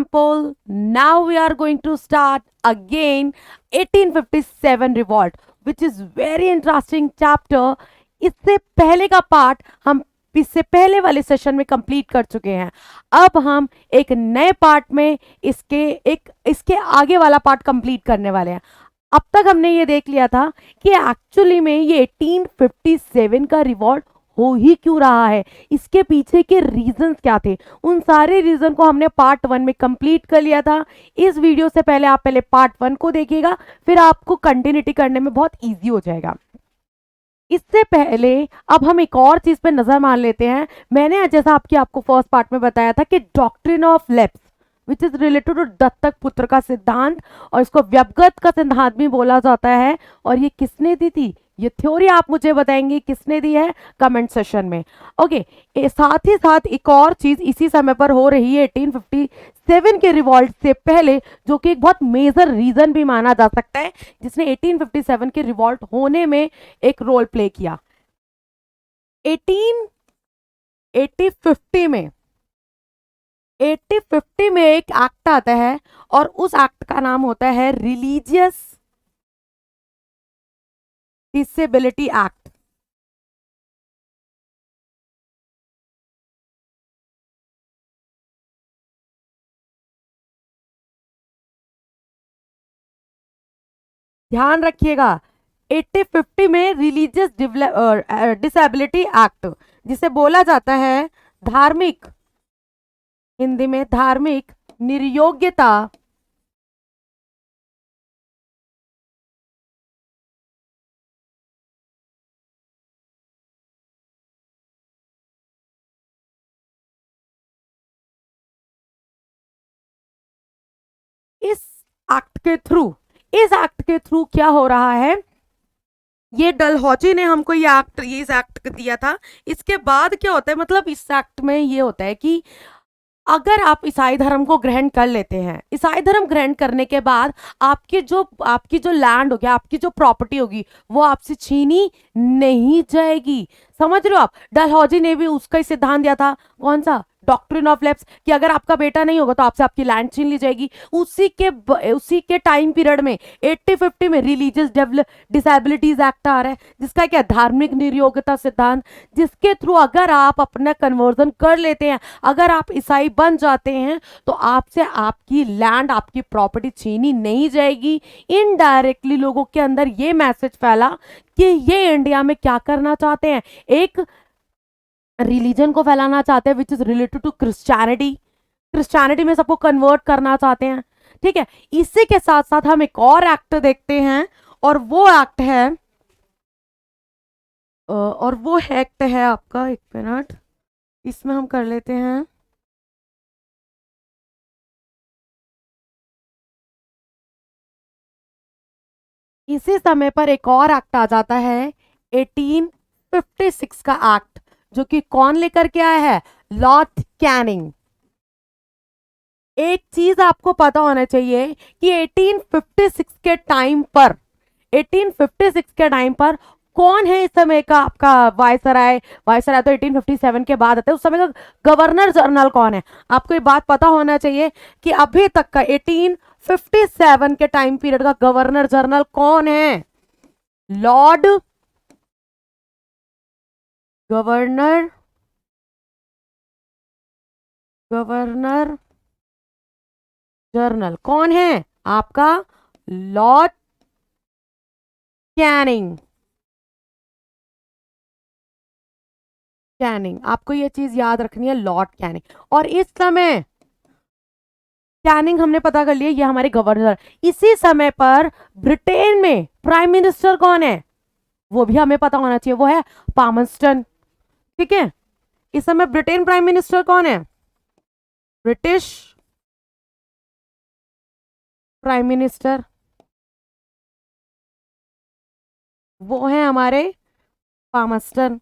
example, now we are going to start again 1857 revolt, which is very interesting chapter. इससे पहले का part हम इससे पहले वाले सेशन में कंप्लीट कर चुके हैं. अब हम एक नए पार्ट में इसके आगे वाला पार्ट कंप्लीट करने वाले हैं. अब तक हमने ये देख लिया था कि एक्चुअली में ये 1857 का रिवॉल्ट हो ही क्यों रहा है, इसके पीछे के रीजंस क्या थे. उन सारे रीजन को हमने पार्ट 1 में कंप्लीट कर लिया था. इस वीडियो से पहले आप पहले पार्ट 1 को देखिएगा, फिर आपको कंटिन्यूटी करने में बहुत इजी हो जाएगा. इससे पहले अब हम एक और चीज पे नजर मार लेते हैं. मैंने जैसा आपको फर्स्ट पार्ट में बताया था कि doctrine of lapse which is related to दत्तक पुत्र का सिद्धांत, और इसको व्यवगत का सिद्धांत भी बोला जाता है. और ये किसने दी थी, ये थ्योरी आप मुझे बताएंगे किसने दी है कमेंट सेशन में. ओके, साथ ही साथ एक और चीज इसी समय पर हो रही है 1857 के रिवॉल्ट से पहले, जो कि एक बहुत मेजर रीजन भी माना जा सकता है जिसने 1857 के रिवॉल्ट होने में एक रोल प्ले किया. 1850 में एक एक्ट आता है, और उस एक्ट का नाम होता है रिलीजियस डिसेबिलिटी एक्ट. ध्यान रखिएगा, 1850 में रिलीजियस डिसेबिलिटी एक्ट, जिसे बोला जाता है धार्मिक, हिंदी में धार्मिक निर्योग्यता इस एक्ट के थ्रू क्या हो रहा है, ये डलहौजी ने हमको ये इस एक्ट दिया था. इसके बाद क्या होता है, मतलब इस एक्ट में ये होता है कि अगर आप ईसाई धर्म को ग्रहण कर लेते हैं, ईसाई धर्म ग्रहण करने के बाद आपकी जो लैंड होगी, आपकी जो प्रॉपर्टी होगी, वो आपसे छीनी नहीं जाएगी. समझ रहे हो आप. डलहौजी ने भी उसका ही सिद्धांत दिया था. कौन सा, डॉक्ट्रिन ऑफ लेप्स, कि अगर आपका बेटा नहीं होगा तो आपसे आपकी लैंड छीन ली जाएगी. उसी के टाइम पीरियड में 1850 में रिलीजियस डिसेबिलिटीज एक्ट आ रहा है, जिसका क्या, धार्मिक निर्योग्यता सिद्धांत, जिसके थ्रू अगर आप अपना कन्वर्जन कर लेते हैं, अगर आप ईसाई बन जाते हैं, तो आपसे आपकी लैंड, आपकी प्रॉपर्टी छीनी नहीं जाएगी. इनडायरेक्टली लोगों के अंदर ये मैसेज फैला कि ये इंडिया में क्या करना चाहते हैं, एक रिलीजन को फैलाना चाहते हैं which is related to Christianity में सबको कन्वर्ट करना चाहते हैं. ठीक है, इसी के साथ साथ हम एक और एक्ट देखते हैं, और वो एक्ट है आपका, एक मिनट, इसमें हम कर लेते हैं. इसी समय पर एक और एक्ट आ जाता है 1856 का एक्ट, जो कि कौन लेकर के आया है, लॉर्ड कैनिंग. एक चीज आपको पता होना चाहिए कि 1856 के टाइम पर कौन है इस समय का आपका वायसराय तो 1857 के बाद आता है. उस समय का गवर्नर जनरल कौन है, आपको ये बात पता होना चाहिए कि अभी तक का 1857 के टाइम पीरियड का गवर्नर जनरल कौन है, गवर्नर जनरल कौन है आपका, लॉर्ड कैनिंग. आपको ये चीज याद रखनी है, लॉर्ड कैनिंग. और इस समय कैनिंग हमने पता कर लिया, ये हमारे गवर्नर. इसी समय पर ब्रिटेन में प्राइम मिनिस्टर कौन है, वो भी हमें पता होना चाहिए, वो है पामस्टन. ठीक है, इस समय ब्रिटेन प्राइम मिनिस्टर कौन है, ब्रिटिश प्राइम मिनिस्टर, वो है हमारे Palmerston.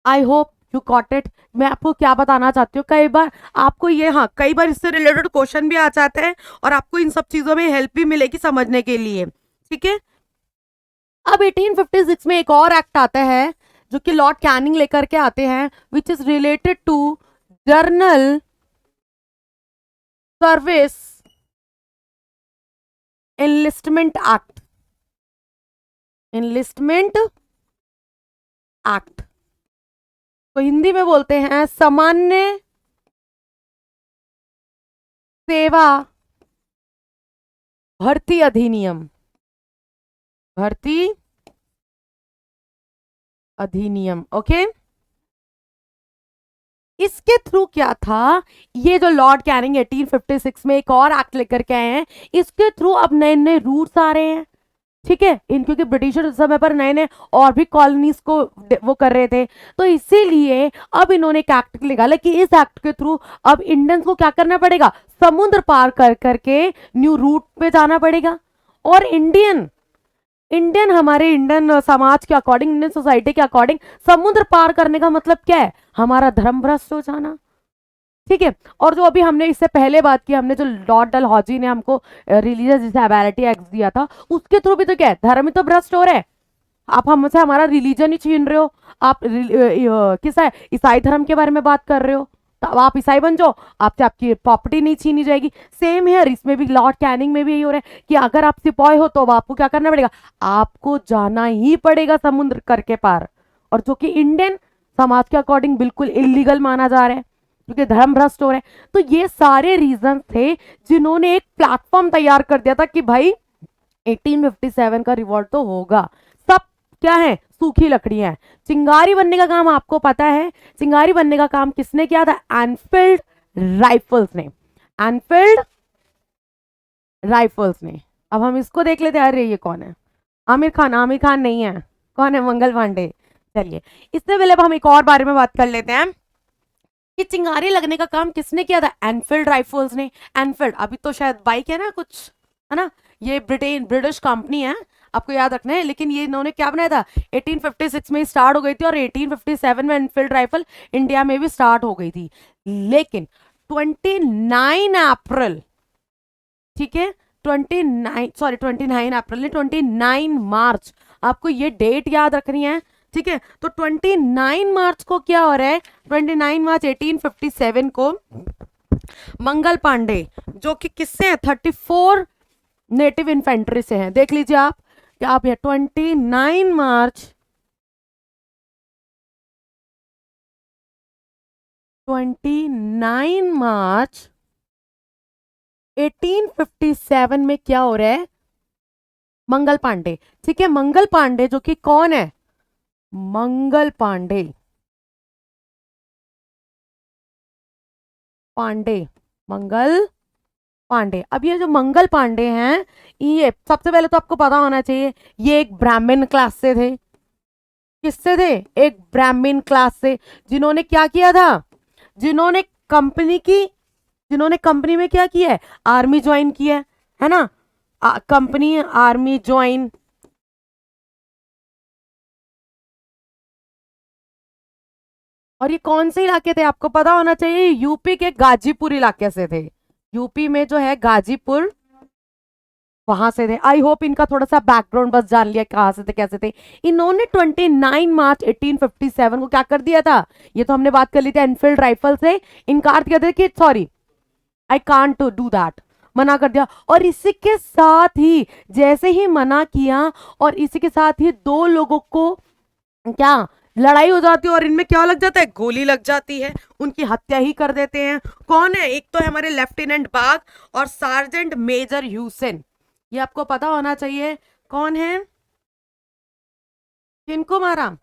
I hope you got it. मैं आपको क्या बताना चाहती हूँ, कई बार आपको कई बार इससे रिलेटेड क्वेश्चन भी आ जाते हैं, और आपको इन सब चीजों में हेल्प भी मिलेगी समझने के लिए. ठीक है, अब 1856 में एक और एक्ट आता है जो कि लॉर्ड कैनिंग लेकर के आते हैं, which is related to general service enlistment act, enlistment act तो हिंदी में बोलते हैं सामान्य सेवा भर्ती अधिनियम, भर्ती अधिनियम। ओके, इसके थ्रू क्या था, ये जो लॉर्ड कैनिंग 1856 में एक और एक्ट लेकर के आए हैं, इसके थ्रू अब नए नए रूट्स आ रहे हैं। ठीक है, इन क्योंकि ब्रिटिशर उस समय पर नए नए और भी कॉलोनीज को वो कर रहे थे, तो इसीलिए अब इन्होंने एक एक्ट निकाला कि इस एक्ट के थ्रू अब इंडियंस को क्या करना पड़ेगा, समुद्र पार कर करके न्यू रूट पे जाना पड़ेगा। और इंडियन इंडियन हमारे इंडियन समाज के अकॉर्डिंग, इंडियन सोसाइटी के अकॉर्डिंग समुद्र पार करने का मतलब क्या है, हमारा धर्म भ्रष्ट हो जाना। ठीक है, और जो अभी हमने इससे पहले बात की, हमने जो लॉर्ड डलहौजी ने हमको रिलीजियस डिसेबिलिटी एक्ट दिया था, उसके थ्रू भी तो क्या है, धर्म ही तो भ्रष्ट हो रहा है। आप हमसे हमारा रिलीजन ही छीन रहे हो। आप किस है ईसाई धर्म के बारे में बात कर रहे हो, तो अब आप ईसाई बन जाओ, आपसे आपकी प्रॉपर्टी नहीं छीनी जाएगी। सेम है, इसमें भी लॉर्ड कैनिंग में भी यही हो रहा है कि अगर आप सिपाही हो तो आपको क्या करना पड़ेगा, आपको जाना ही पड़ेगा समुद्र करके पार, और जो कि इंडियन समाज के अकॉर्डिंग बिल्कुल इलीगल माना जा रहा है क्योंकि धर्म भ्रष्ट हो रहे हैं। तो ये सारे रीजन थे जिन्होंने एक प्लेटफॉर्म तैयार कर दिया था कि भाई 1857 का रिवॉल्ट तो होगा। सब क्या है, सूखी लकड़ियां हैं। चिंगारी बनने का काम आपको पता है, चिंगारी बनने का काम किसने किया था, एनफील्ड राइफल्स ने, एनफील्ड राइफल्स ने। अब हम इसको देख लेते हैं, अरे ये कौन है, आमिर खान, आमिर खान नहीं है, कौन है, मंगल पांडे। चलिए, इससे पहले अब हम एक और बारे में बात कर लेते हैं कि चिंगारी लगने का काम किसने किया था, एनफील्ड राइफल्स ने। एनफील्ड अभी तो शायद बाइक है ना कुछ, है ना, ये ब्रिटिश कंपनी है, आपको याद रखना है। लेकिन ये इन्होंने क्या बनाया था, 1856 में स्टार्ट हो गई थी और 1857 में एनफील्ड राइफल इंडिया में भी स्टार्ट हो गई थी। लेकिन 29 अप्रैल, ठीक है, 29 अप्रैल नहीं, 29 मार्च, आपको ये डेट याद रखनी है। ठीक है, तो 29 मार्च को क्या हो रहा है, 29 मार्च 1857 को मंगल पांडे, जो कि किससे है, 34 नेटिव इन्फेंट्री से हैं, देख लीजिए आप, क्या आप ये 29 मार्च 1857 में क्या हो रहा है, मंगल पांडे। ठीक है, मंगल पांडे जो कि कौन है, मंगल पांडे, पांडे, मंगल पांडे। अब ये जो मंगल पांडे हैं, ये सबसे पहले तो आपको पता होना चाहिए, ये एक ब्राह्मण क्लास से थे। किससे थे, एक ब्राह्मण क्लास से, जिन्होंने क्या किया था, जिन्होंने कंपनी की, जिन्होंने कंपनी में क्या किया है, आर्मी ज्वाइन किया है ना, कंपनी आर्मी ज्वाइन। और ये कौन से इलाके थे, आपको पता होना चाहिए, यूपी के गाजीपुर इलाके से थे। यूपी में जो है गाजीपुर, वहां से थे। आई होप इनका थोड़ा सा बैकग्राउंड बस जान लिया, कहां से थे कैसे थे। इन्होंने 29 मार्च 1857 को क्या कर दिया था, ये तो हमने बात कर ली थी, एनफील्ड राइफल से इनकार किया था कि sorry I can't do that, मना कर दिया। और इसी के साथ ही, जैसे ही मना किया, और इसी के साथ ही दो लोगों को क्या लड़ाई हो जाती है और इनमें क्या लग जाता है, गोली लग जाती है, उनकी हत्या ही कर देते हैं। कौन है, एक तो है हमारे लेफ्टिनेंट बाग और सार्जेंट मेजर ह्यूसेन, ये आपको पता होना चाहिए कौन है, किनको मारा,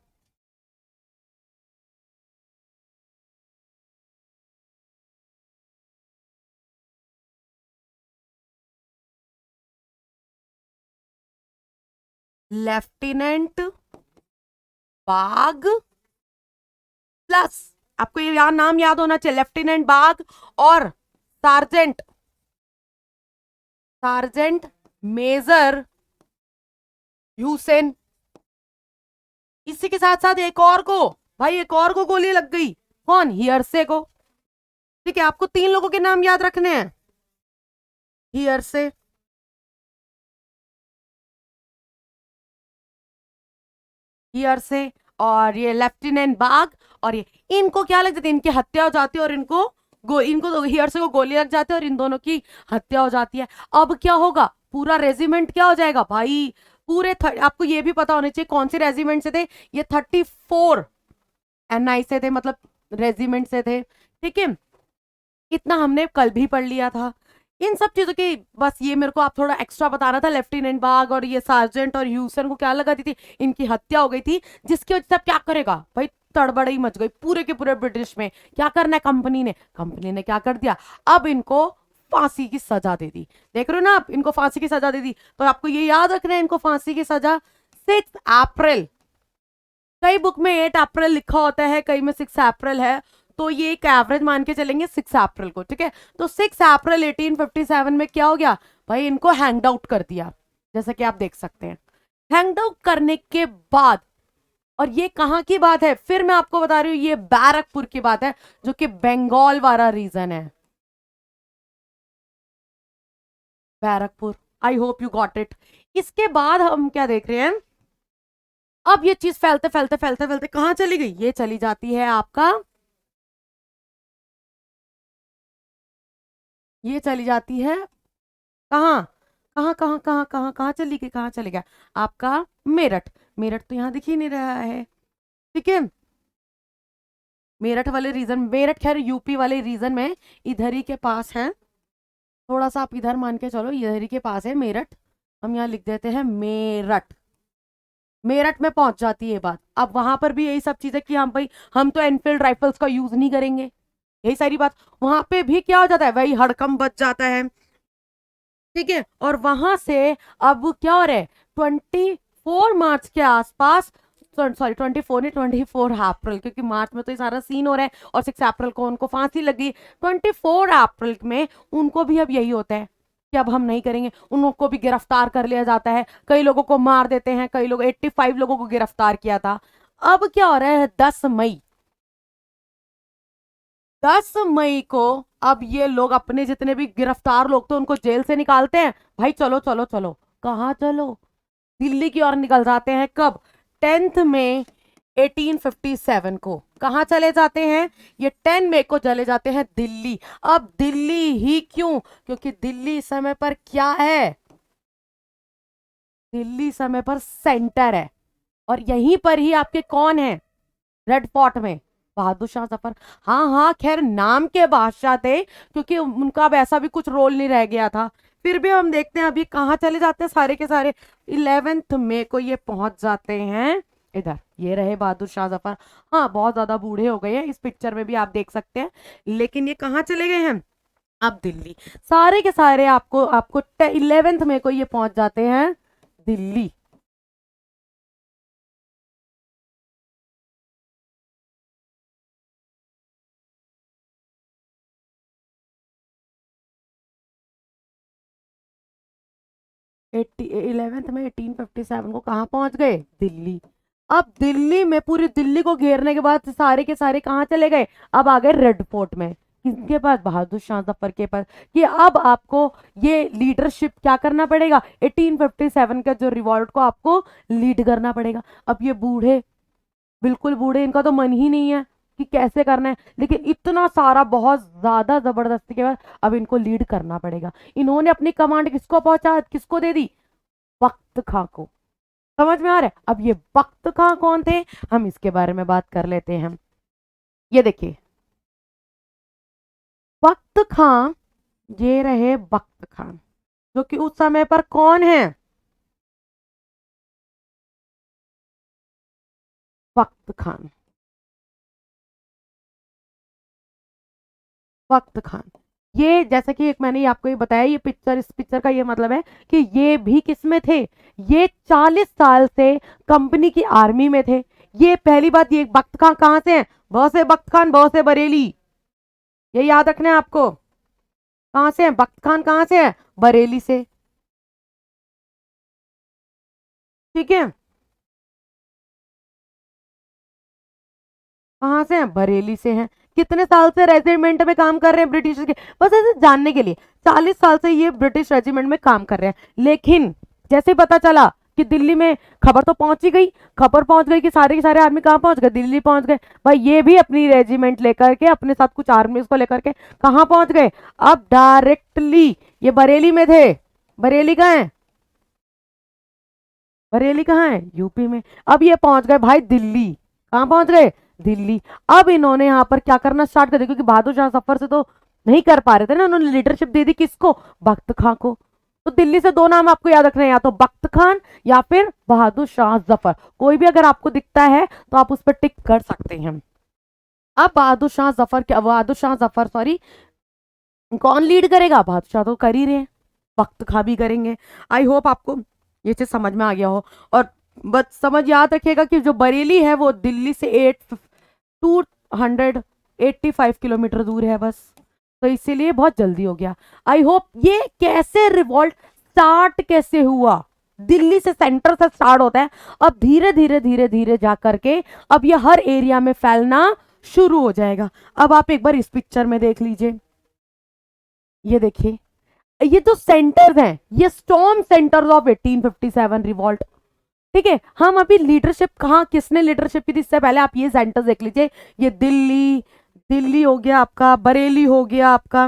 लेफ्टिनेंट बाग प्लस, आपको ये नाम याद होना चाहिए, लेफ्टिनेंट बाग और सार्जेंट, सार्जेंट मेजर ह्यूसेन। इसी के साथ साथ एक और को, भाई एक और को गोली लग गई, कौन, हियरसे को। ठीक है, आपको तीन लोगों के नाम याद रखने हैं, हियरसे, हियरसे और ये लेफ्टिनेंट बाग और ये, इनको क्या लग जाती है, इनकी हत्या हो जाती है और इनको तो हियर से को गोली लग जाती है और इन दोनों की हत्या हो जाती है। अब क्या होगा, पूरा रेजिमेंट क्या हो जाएगा भाई, पूरे आपको ये भी पता होना चाहिए कौन से रेजिमेंट से थे, ये 34 NI से थे, मतलब रेजिमेंट से थे, ठीक है। इतना हमने कल भी पढ़ लिया था। इन सब चीजों की बस ये मेरे को आप थोड़ा एक्स्ट्रा बताना था। लेफ्टिनेंट बाग और ये सार्जेंट और ह्यूसन को क्या लगाती थी, इनकी हत्या हो गई थी, जिसकी वजह से अब क्या करेगा भाई, तड़बड़ ही मच गई पूरे के पूरे ब्रिटिश में। क्या करना है कंपनी ने क्या कर दिया, अब इनको फांसी की सजा दे दी। देख रहे हो ना आप, इनको फांसी की सजा दे दी। तो आपको ये याद रखना है, इनको फांसी की सजा 6 अप्रैल, कई बुक में 8 अप्रैल लिखा होता है, कई में 6 अप्रैल है, तो ये एक एवरेज मान के चलेंगे 6 अप्रैल को, ठीक है। तो 6 अप्रैल 1857 में क्या हो गया भाई, इनको हैंग आउट कर दिया, जैसा कि आप देख सकते हैं। हैंग आउट करने के बाद, और ये कहां की बात है, फिर मैं आपको बता रही हूं, ये बैरकपुर की बात है, जो कि बंगाल वाला रीजन है, बैरकपुर। आई होप यू गॉट इट। इसके बाद हम क्या देख रहे हैं, अब ये चीज फैलते फैलते फैलते फैलते कहां चली गई, ये चली जाती है आपका, ये चली जाती है कहाँ, कहाँ चली गई, कहाँ चली गया आपका मेरठ। मेरठ तो यहाँ दिख ही नहीं रहा है, ठीक है। मेरठ वाले रीजन, मेरठ खैर यूपी वाले रीजन में इधर ही के पास है, थोड़ा सा आप इधर मान के चलो, इधर ही के पास है मेरठ। हम यहाँ लिख देते हैं मेरठ, मेरठ में पहुंच जाती है ये बात। अब वहां पर भी यही सब चीजें कि हम भाई, हम तो एनफील्ड राइफल्स का यूज नहीं करेंगे, यही सारी बात। वहां पे भी क्या हो जाता है, वही हड़कंप बच जाता है, ठीक है। और वहां से अब क्या हो रहा है, 24 मार्च के आसपास, सॉरी 24 नहीं, 24 अप्रैल, क्योंकि मार्च में तो ये सारा सीन हो रहा है और 6 अप्रैल को उनको फांसी लगी। 24 अप्रैल में उनको भी अब यही होता है कि अब हम नहीं करेंगे, उन लोगों को भी गिरफ्तार कर लिया जाता है, कई लोगों को मार देते हैं, कई लोग 85 लोगों को गिरफ्तार किया था। अब क्या हो रहा है, 10 मई, 10 मई को अब ये लोग अपने जितने भी गिरफ्तार लोग थे उनको जेल से निकालते हैं, भाई चलो चलो चलो, कहाँ चलो, दिल्ली की ओर निकल जाते हैं। कब, 10 मई 1857 को कहाँ चले जाते हैं, ये 10 मई को चले जाते हैं दिल्ली। अब दिल्ली ही क्यों, क्योंकि दिल्ली इस समय पर क्या है, दिल्ली समय पर सेंटर है, और यहीं पर ही आपके कौन है, रेड फोर्ट में बहादुर शाह जफर। हाँ हाँ, खैर नाम के बादशाह थे, क्योंकि उनका अब ऐसा भी कुछ रोल नहीं रह गया था। फिर भी हम देखते हैं अभी कहाँ चले जाते हैं सारे के सारे, 11 मई को ये पहुंच जाते हैं इधर, ये रहे बहादुर शाह जफर। हाँ, बहुत ज्यादा बूढ़े हो गए हैं, इस पिक्चर में भी आप देख सकते हैं, लेकिन ये कहाँ चले गए हैं, अब दिल्ली। सारे के सारे आपको आपको 11 मई को ये पहुंच जाते हैं दिल्ली। एट्टी 11 में 1857 को कहाँ पहुंच गए, दिल्ली। अब दिल्ली में पूरी दिल्ली को घेरने के बाद सारे के सारे कहाँ चले गए, अब आ गए रेड फोर्ट में, किसके पास, बहादुर शाह जफर के पास। कि अब आपको ये लीडरशिप क्या करना पड़ेगा, 1857 का जो रिवॉल्ट को आपको लीड करना पड़ेगा। अब ये बूढ़े, बिल्कुल बूढ़े, इनका तो मन ही नहीं है कि कैसे करना है, लेकिन इतना सारा बहुत ज्यादा जबरदस्ती के बाद अब इनको लीड करना पड़ेगा। इन्होंने अपनी कमांड किसको पहुंचा, किसको दे दी, बख्त खां को। समझ में आ रहा है, अब ये बख्त खां कौन थे, हम इसके बारे में बात कर लेते हैं। ये देखिए बख्त खां, ये रहे बख्त खां, जो कि उस समय पर कौन है, बख्त खान, वक्त खान। ये जैसा कि एक मैंने आपको ये बताया, ये पिक्चर, इस पिक्चर का ये मतलब है कि ये भी किस में थे, ये 40 साल से कंपनी की आर्मी में थे। ये पहली बात, ये बख्त खान कहाँ से हैं, बहुत से बख्त खान, बहुत से बरेली, ये याद रखना है आपको। कहाँ से हैं बख्त खान, कहाँ से है, बरेली से, ठीक है। कहाँ से हैं, बरेली से हैं। कितने साल से रेजिमेंट में काम कर रहे हैं ब्रिटिश के, बस ऐसे जानने के लिए, 40 साल से ये ब्रिटिश रेजिमेंट में काम कर रहे हैं। लेकिन जैसे पता चला कि दिल्ली में खबर तो पहुंच ही गई, खबर पहुंच गई कि सारे के सारे आर्मी कहाँ पहुंच गए, दिल्ली पहुंच गए। भाई ये भी अपनी रेजिमेंट लेकर के अपने साथ कुछ आर्मी को लेकर के कहाँ पहुंच गए, अब डायरेक्टली ये बरेली में थे, बरेली कहाँ है, बरेली कहाँ है, यूपी में। अब ये पहुंच गए भाई दिल्ली, कहाँ पहुंच गए, दिल्ली। अब इन्होंने यहाँ पर क्या करना स्टार्ट कर दिया, क्योंकि बहादुर शाह जफर से तो नहीं कर पा रहे थे ना, उन्होंने लीडरशिप दे दी किसको, बख्त खां को। तो दिल्ली से दो नाम आपको याद रखने हैं, या तो बख्त खान या फिर बहादुर शाह जफर, कोई भी अगर आपको दिखता है तो आप उस पर टिक कर सकते हैं। अब बहादुर शाह जफर सॉरी कौन लीड करेगा, बहादुर शाह तो कर ही रहे हैं, वक्त खा भी करेंगे। आई होप आपको ये चीज समझ में आ गया हो। और बस समझ याद रखिएगा कि जो बरेली है वो दिल्ली से 285 किलोमीटर दूर है बस, तो इसीलिए बहुत जल्दी हो गया। आई होप ये कैसे रिवॉल्ट स्टार्ट कैसे हुआ, दिल्ली से सेंटर से स्टार्ट होता है, अब धीरे धीरे धीरे धीरे जा करके अब ये हर एरिया में फैलना शुरू हो जाएगा। अब आप एक बार इस पिक्चर में देख लीजिए, ये देखिए, ये जो सेंटर्स हैं ये स्टॉर्म सेंटर्स ऑफ 1857 रिवॉल्ट। ठीक है, हम अभी लीडरशिप कहाँ किसने लीडरशिप की थी, इससे पहले आप ये सेंटर्स देख लीजिए। ये दिल्ली, दिल्ली हो गया आपका, बरेली हो गया आपका,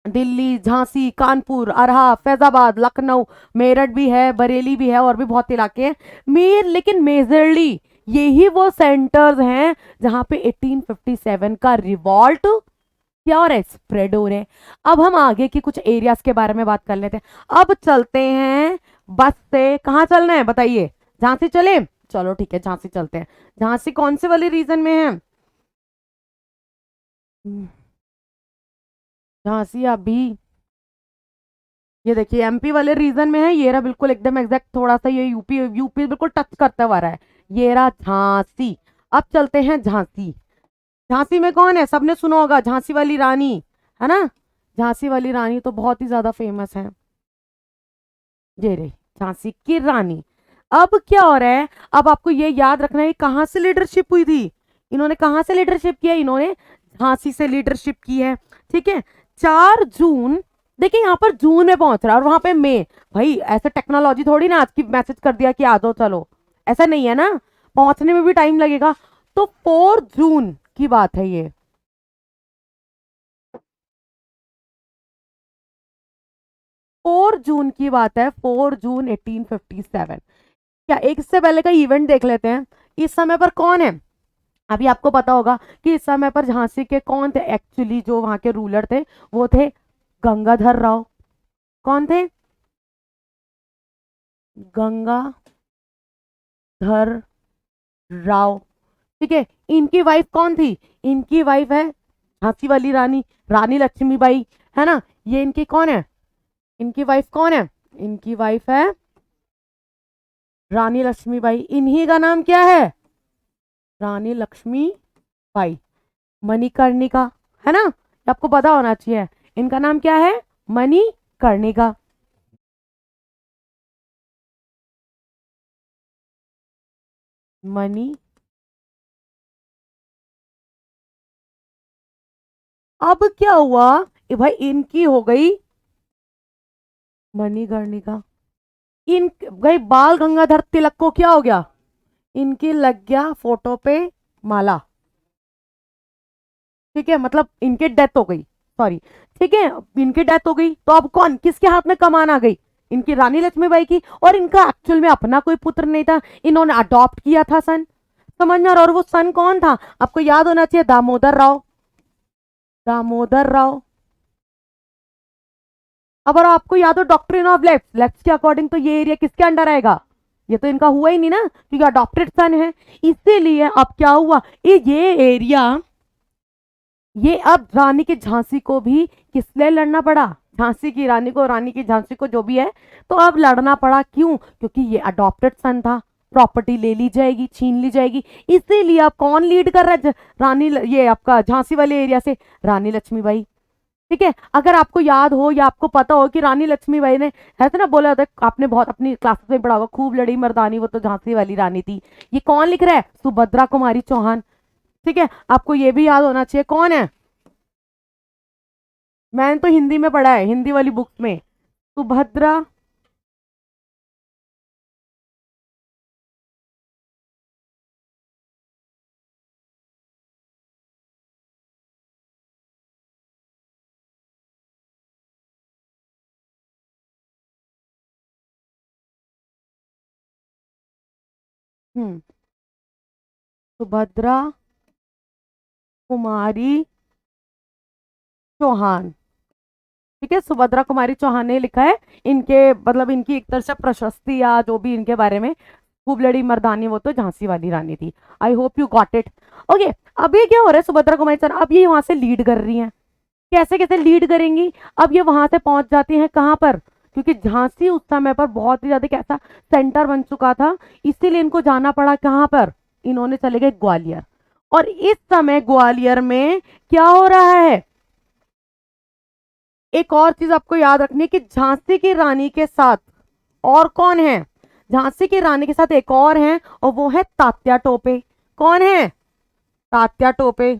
दिल्ली, झांसी, कानपुर, अरहा, फैजाबाद, लखनऊ, मेरठ भी है, बरेली भी है, और भी बहुत इलाके हैं लेकिन मेजरली यही वो सेंटर्स हैं जहां पे 1857 का रिवॉल्ट क्या हो रहा है, स्प्रेड हो रहे हैं। अब हम आगे की कुछ एरियाज के बारे में बात कर लेते हैं। अब चलते हैं बस से, कहाँ चलना है बताइए, झांसी चले, चलो ठीक है झांसी चलते हैं। झांसी कौन से वाले रीजन में है, झांसी अभी ये देखिए एमपी वाले रीजन में है, ये रहा बिल्कुल एकदम एग्जैक्ट, थोड़ा सा ये यूपी यूपी बिल्कुल टच करता हुआ रहा है, ये रहा झांसी। अब चलते हैं झांसी। झांसी में कौन है, सबने सुना होगा झांसी वाली रानी, है ना, झांसी वाली रानी तो बहुत ही ज्यादा फेमस है, ये रही झांसी की रानी। अब क्या हो रहा है, अब आपको ये याद रखना है कहां से लीडरशिप हुई थी, इन्होंने कहां से लीडरशिप किया, इन्होंने झांसी से लीडरशिप की है। ठीक है, 4 जून, देखिए यहाँ पर जून में पहुंच रहा है और वहां पे मई। भाई ऐसे टेक्नोलॉजी थोड़ी ना आज की मैसेज कर दिया कि आ जाओ चलो, ऐसा नहीं है ना, पहुंचने में भी टाइम लगेगा। तो 4 जून की बात है ये, 4 जून की बात है, 4 जून 1857। क्या एक इससे पहले का इवेंट देख लेते हैं, इस समय पर कौन है। अभी आपको पता होगा कि इस समय पर झांसी के कौन थे, एक्चुअली जो वहां के रूलर थे वो थे गंगाधर राव। कौन थे, गंगाधर राव। ठीक है, इनकी वाइफ कौन थी, इनकी वाइफ है झांसी वाली रानी, रानी लक्ष्मीबाई, है ना। ये इनकी कौन है, इनकी वाइफ कौन है, इनकी वाइफ है रानी लक्ष्मीबाई। इन्हीं का नाम क्या है, रानी लक्ष्मीबाई मणिकर्णिका, है ना, ये आपको पता होना चाहिए। इनका नाम क्या है, मणिकर्णिका। मणि, अब क्या हुआ, भाई इनकी हो गई मणिकर्णिका, इन भाई बाल गंगाधर तिलक को क्या हो गया, इनकी लग गया फोटो पे माला। ठीक है, मतलब इनकी डेथ हो गई, सॉरी, ठीक है, इनकी डेथ हो गई तो अब कौन किसके हाथ में कमान आ गई, इनकी रानी लक्ष्मीबाई की। और इनका एक्चुअल में अपना कोई पुत्र नहीं था, इन्होंने अडॉप्ट किया था सन, समझ में आ रहा। और वो सन कौन था, आपको याद होना चाहिए, दामोदर राव, दामोदर राव। अब और आपको याद हो डॉक्ट्रिन ऑफ लेफ्ट, लेफ्ट के अकॉर्डिंग तो ये एरिया किसके अंडर आएगा, ये तो इनका हुआ ही नहीं ना, क्योंकि अडॉप्टेड सन है। इसीलिए अब क्या हुआ, ये एरिया, ये अब रानी की झांसी को भी किस लिए लड़ना पड़ा, झांसी की रानी को, रानी की झांसी को, जो भी है, तो अब लड़ना पड़ा, क्यों, क्योंकि ये अडॉप्टेड सन था, प्रॉपर्टी ले ली जाएगी, छीन ली जाएगी। इसीलिए अब कौन लीड कर रहा है, रानी, ये आपका झांसी वाले एरिया से रानी लक्ष्मीबाई। ठीक है, अगर आपको याद हो या आपको पता हो कि रानी लक्ष्मीबाई ने ऐसे ना बोला था, आपने बहुत अपनी क्लासेस में पढ़ा होगा, खूब लड़ी मर्दानी वो तो झांसी वाली रानी थी। ये कौन लिख रहा है, सुभद्रा कुमारी चौहान। ठीक है, आपको ये भी याद होना चाहिए कौन है, मैंने तो हिंदी में पढ़ा है, हिंदी वाली बुक्स में, सुभद्रा सुभद्रा कुमारी चौहान। ठीक है, सुभद्रा कुमारी चौहान ने लिखा है। इनके मतलब इनकी एक तरह से प्रशस्ति या जो भी इनके बारे में, खूब लड़ी मर्दानी, वो तो झांसी वाली रानी थी। आई hope you got it. Okay, अब ये क्या हो रहा है, सुभद्रा कुमारी चौहान अब ये वहां से लीड कर रही हैं। कैसे कैसे लीड करेंगी, अब ये वहां से पहुंच जाती हैं कहां पर, क्योंकि झांसी उस समय पर बहुत ही ज्यादा कैसा सेंटर बन चुका था, इसीलिए इनको जाना पड़ा कहां पर, इन्होंने चले गए ग्वालियर। और इस समय ग्वालियर में क्या हो रहा है, एक और चीज आपको याद रखनी है कि झांसी की रानी के साथ और कौन है, झांसी की रानी के साथ एक और है, और वो है तात्या टोपे। कौन है, तात्या टोपे,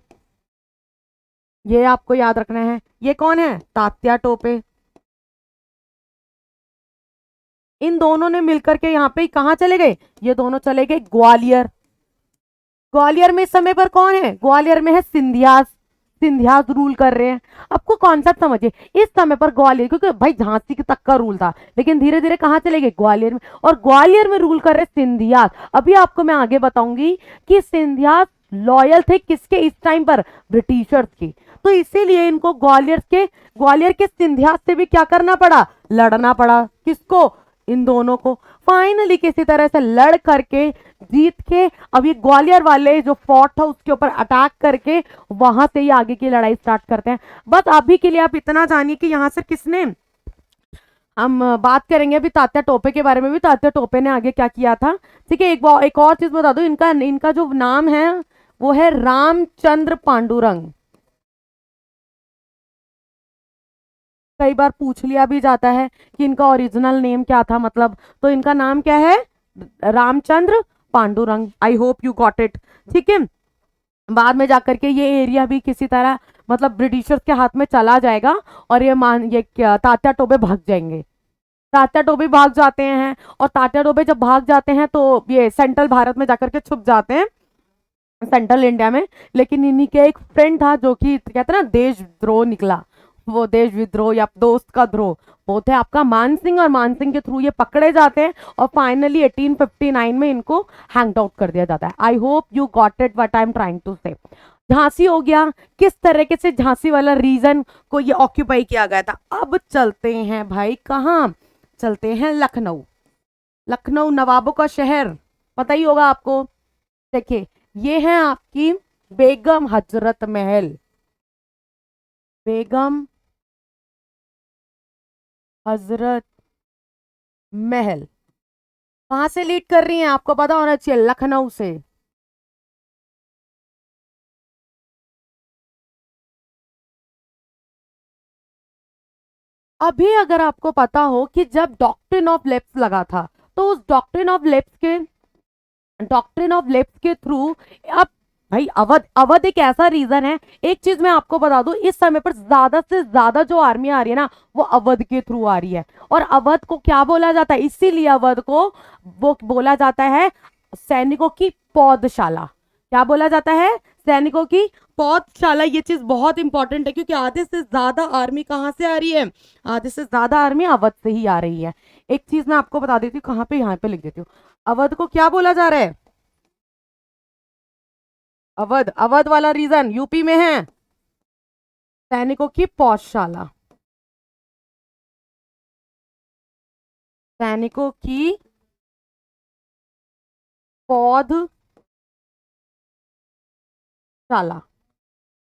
ये आपको याद रखना है। ये कौन है, तात्या टोपे। इन दोनों ने मिलकर के यहाँ पे कहां चले गए, ये दोनों चले गए ग्वालियर। ग्वालियर में इस समय पर कौन है, ग्वालियर में है सिंधियास। सिंधियास रूल कर रहे हैं। आपको कॉन्सेप्ट समझिए, इस समय पर ग्वालियर, क्योंकि भाई झांसी तक का रूल था, लेकिन धीरे धीरे कहां चले गए, ग्वालियर में, और ग्वालियर में रूल कर रहे सिंधियास। अभी आपको मैं आगे बताऊंगी कि सिंधियास लॉयल थे किसके इस टाइम पर, ब्रिटिशर्स की। तो इसीलिए इनको ग्वालियर के सिंधियास से भी क्या करना पड़ा, लड़ना पड़ा। किसको, इन दोनों को। फाइनली किसी तरह से लड़ करके जीत के, अब ये ग्वालियर वाले जो फोर्ट था उसके ऊपर अटैक करके वहां से ही आगे की लड़ाई स्टार्ट करते हैं। बस अभी के लिए आप इतना जानिए कि यहां से किसने, हम बात करेंगे अभी तात्या टोपे के बारे में भी, तात्या टोपे ने आगे क्या किया था। ठीक है, एक और चीज बता दो, इनका इनका जो नाम है वो है रामचंद्र पांडुरंग। कई बार पूछ लिया भी जाता है कि इनका ओरिजिनल नेम क्या था, मतलब तो इनका नाम क्या है, रामचंद्र पांडुरंग। आई होप यू गॉट इट। ठीक है, बाद में जाकर के ये एरिया भी किसी तरह मतलब ब्रिटिशर्स के हाथ में चला जाएगा, और ये क्या तात्या टोपे भाग जाएंगे। तात्या टोपे भाग जाते हैं, और तात्या टोपे जब भाग जाते हैं तो ये सेंट्रल भारत में जाकर के छुप जाते हैं, सेंट्रल इंडिया में। लेकिन इन्हीं के एक फ्रेंड था जो कि कहते हैं ना देशद्रोह निकला, वो देश विद्रोह या दोस्त का द्रोह, वो थे आपका मान सिंह, और मान सिंह के थ्रू ये पकड़े जाते हैं, और फाइनली 1859 में इनको हैंग आउट कर दिया जाता है। I hope you got it what I am trying to say. Jhansi हो गया, किस तरीके से झांसी वाला रीजन को ये ऑक्यूपाई किया गया था। अब चलते हैं भाई कहाँ, चलते हैं लखनऊ। लखनऊ नवाबों का शहर, पता ही होगा आपको। देखिए, ये है आपकी बेगम हजरत महल। बेगम हजरत महल कहां से लीड कर रही हैं, आपको पता होना चाहिए, लखनऊ से। अभी अगर आपको पता हो कि जब डॉक्ट्रिन ऑफ लेप्स लगा था, तो उस डॉक्ट्रिन ऑफ लेप्स के थ्रू, अब भाई अवध एक ऐसा रीजन है। एक चीज मैं आपको बता दूं, इस समय पर ज्यादा से ज्यादा जो आर्मी आ रही है ना, वो अवध के थ्रू आ रही है। और अवध को क्या बोला जाता है, इसीलिए अवध को वो बोला जाता है सैनिकों की पौधशाला। क्या बोला जाता है, सैनिकों की पौधशाला। ये चीज बहुत इंपॉर्टेंट है, क्योंकि आधे से ज्यादा आर्मी कहां से आ रही है, आधे से ज्यादा आर्मी अवध से ही आ रही है। एक चीज मैं आपको बता देती हूँ, कहां पे, यहाँ पे लिख देती हूँ। अवध को क्या बोला जा रहा है, अवध, अवध वाला रीजन यूपी में है, सैनिकों की पौधशाला। सैनिकों की पौधशाला।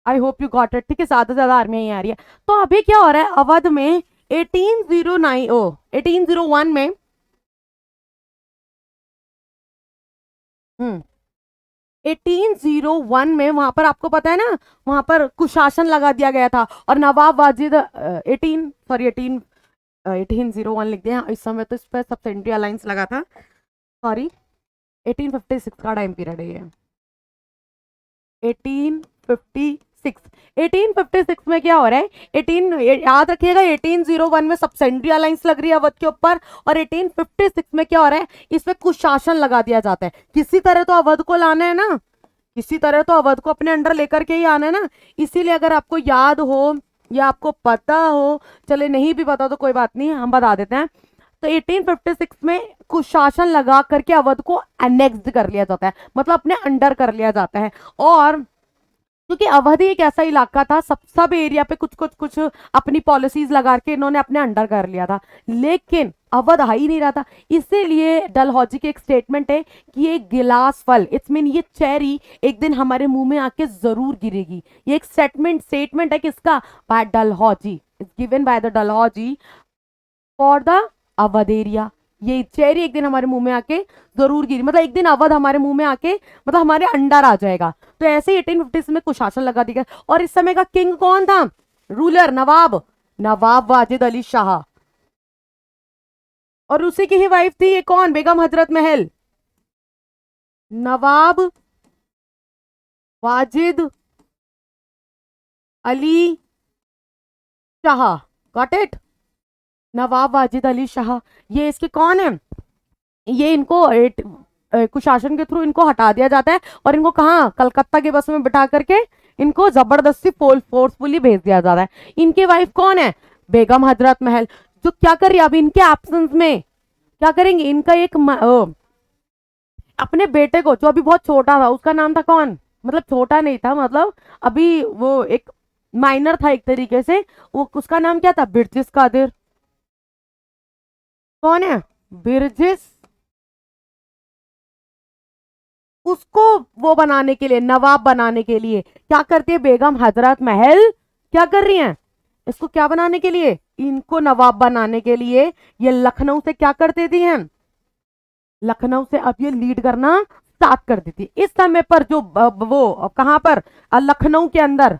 आई होप यू गॉट इट। ठीक है, ज्यादा से ज्यादा आर्मी यहीं आ रही है। तो अभी क्या हो रहा है अवध में, 1801 में, 1801 में वहां पर आपको पता है ना, वहां पर कुशासन लगा दिया गया था, और नवाब वाजिद 1801 लिख दिया इस समय, तो इस पर सब इंडिया अलायंस लगा था, सॉरी 1856 का टाइम पीरियड है ये। 1856, 1856 में क्या हो रहा है, 18 याद रखिएगा, 1801 में सबसेंट्री अलायंस लग रही है अवध के ऊपर, और 1856 में क्या हो रहा है, इसमें कुशासन लगा दिया जाता है। किसी तरह तो अवध को लाना है ना, किसी तरह तो अवध को अपने अंडर लेकर के ही आना है ना। इसीलिए अगर आपको याद हो या आपको पता हो, चले नहीं भी पता तो कोई बात नहीं, हम बता देते हैं। तो 1856 में कुशासन लगा करके अवध को एनेक्स्ड कर लिया जाता है, मतलब अपने अंडर कर लिया जाता है। और क्योंकि अवधि एक ऐसा इलाका था, सब एरिया पे कुछ कुछ कुछ अपनी पॉलिसीज लगा के इन्होंने अपने अंडर कर लिया था, लेकिन अवध आ ही नहीं रहा था। इसीलिए डलहौजी की एक स्टेटमेंट है कि ये गिलास फल, इट्स मीन ये चेरी एक दिन हमारे मुंह में आके जरूर गिरेगी। ये एक स्टेटमेंट है किसका? By Dalhousie, it's given by the Dalhousie for the Awadh area. ये चेरी एक दिन हमारे मुंह में आके जरूर गिरी, मतलब एक दिन अवध हमारे मुंह में आके मतलब हमारे अंडर आ जाएगा। तो ऐसे ही 1850 में कुशासन लगा दिया गया। और इस समय का किंग कौन था? रूलर, नवाब, नवाब वाजिद अली शाह। और उसी की ही वाइफ थी ये कौन? बेगम हजरत महल। नवाब वाजिद अली शाह, गॉट इट? नवाब वाजिद अली शाह, ये इसके कौन है? ये इनको कुशासन के थ्रू इनको हटा दिया जाता है और इनको कहाँ? कलकत्ता के बस में बिठा करके इनको जबरदस्ती फोर्सफुली भेज दिया जाता है। इनकी वाइफ कौन है? बेगम हजरत महल, जो क्या कर रही है अभी इनके एब्सेंस में? क्या करेंगे? इनका एक अपने बेटे को, जो अभी बहुत छोटा था, उसका नाम था कौन? मतलब छोटा नहीं था, मतलब अभी वो एक माइनर था एक तरीके से, वो उसका नाम क्या था? बिरजिस कादिर। कौन है? बिरजिस। उसको वो बनाने के लिए, नवाब बनाने के लिए क्या करती है बेगम हजरत महल? क्या कर रही हैं? इसको क्या बनाने के लिए? इनको नवाब बनाने के लिए ये लखनऊ से क्या कर देती हैं? लखनऊ से अब ये लीड करना स्टार्ट कर देती। इस समय पर जो वो कहां पर? लखनऊ के अंदर,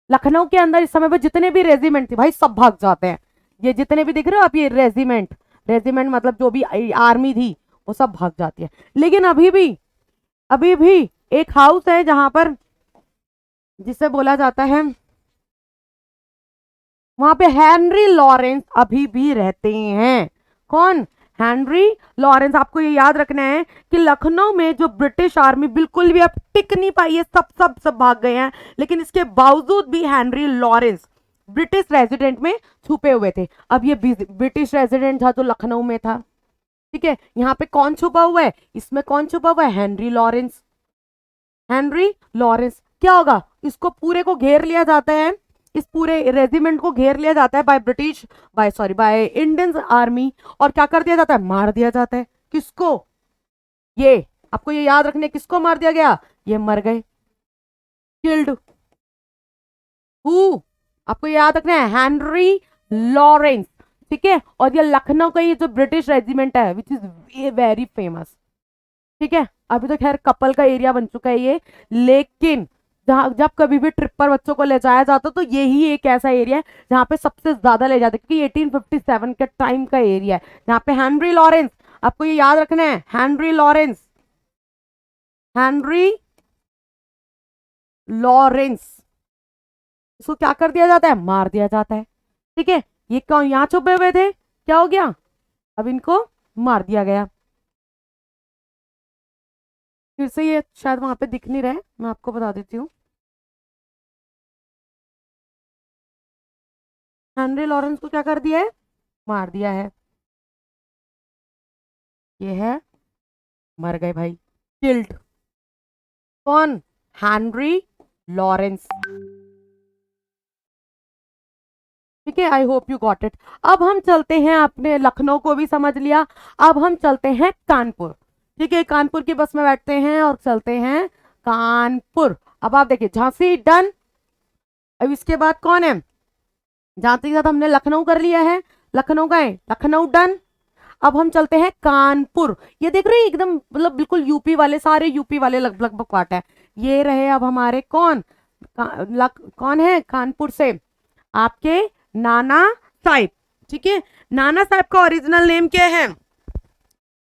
लखनऊ के अंदर इस समय पर जितने भी रेजिमेंट थे भाई सब भाग जाते हैं। ये जितने भी दिख रहे हो आप, ये रेजिमेंट, रेजिमेंट मतलब जो भी आर्मी थी वो सब भाग जाती है। लेकिन अभी भी एक हाउस है जहां पर, जिसे बोला जाता है, वहां पे हेनरी लॉरेंस अभी भी रहते हैं। कौन? Henry Lawrence. आपको ये याद रखना है कि लखनऊ में जो ब्रिटिश आर्मी बिल्कुल भी अब टिक नहीं पाई है, सब भाग गए हैं, लेकिन इसके बावजूद भी हेनरी लॉरेंस ब्रिटिश रेजिडेंट में छुपे हुए थे। अब ये ब्रिटिश रेजिडेंट था जो लखनऊ में था, ठीक है। यहाँ पे कौन छुपा हुआ है? इसमें कौन छुपा हुआ है? Henry Lawrence. हेनरी लॉरेंस क्या होगा? इसको पूरे को घेर लिया जाता है, इस पूरे रेजिमेंट को घेर लिया जाता है बाय इंडियन आर्मी, और क्या कर दिया जाता है? मार दिया जाता है। किसको? ये आपको ये याद रखने, किसको मार दिया गया? ये मर गए, किल्ड। हु? आपको याद रखना है हेनरी लॉरेंस, ठीक है। और ये लखनऊ का ये जो ब्रिटिश रेजिमेंट है विच इज वेरी फेमस, ठीक है। अभी तो खैर कपल का एरिया बन चुका है ये, लेकिन जहाँ जब कभी भी ट्रिप पर बच्चों को ले जाया जाता तो यही एक ऐसा एरिया है जहाँ पे सबसे ज्यादा ले जाते, क्योंकि 1857 के टाइम का एरिया है जहाँ पे हेनरी लॉरेंस, आपको ये याद रखना है, हेनरी लॉरेंस, हेनरी लॉरेंस, इसको क्या कर दिया जाता है? मार दिया जाता है, ठीक है। ये कौन यहाँ छुपे हुए थे? क्या हो गया? अब इनको मार दिया गया। फिर से ये शायद वहां पे दिख नहीं रहा है, मैं आपको बता देती हूँ। हेनरी लॉरेंस को क्या कर दिया है? मार दिया है। ये है, मर गए भाई, किल्ड। कौन? हेनरी लॉरेंस, ठीक है। I hope you got it. अब हम चलते हैं, अपने लखनऊ को भी समझ लिया, अब हम चलते हैं कानपुर, ठीक है। कानपुर की बस में बैठते हैं और चलते हैं कानपुर। अब आप देखिए, झांसी डन। अब इसके बाद कौन है? झांसी के साथ हमने लखनऊ कर लिया है, लखनऊ का है, लखनऊ डन। अब हम चलते हैं कानपुर। ये देख रहे हैं एकदम, मतलब बिल्कुल यूपी वाले, सारे यूपी वाले लगभग पार्ट है। ये रहे अब हमारे कौन? कौन है कानपुर से? आपके नाना साहिब, ठीक है। नाना साहिब का ओरिजिनल नेम क्या है?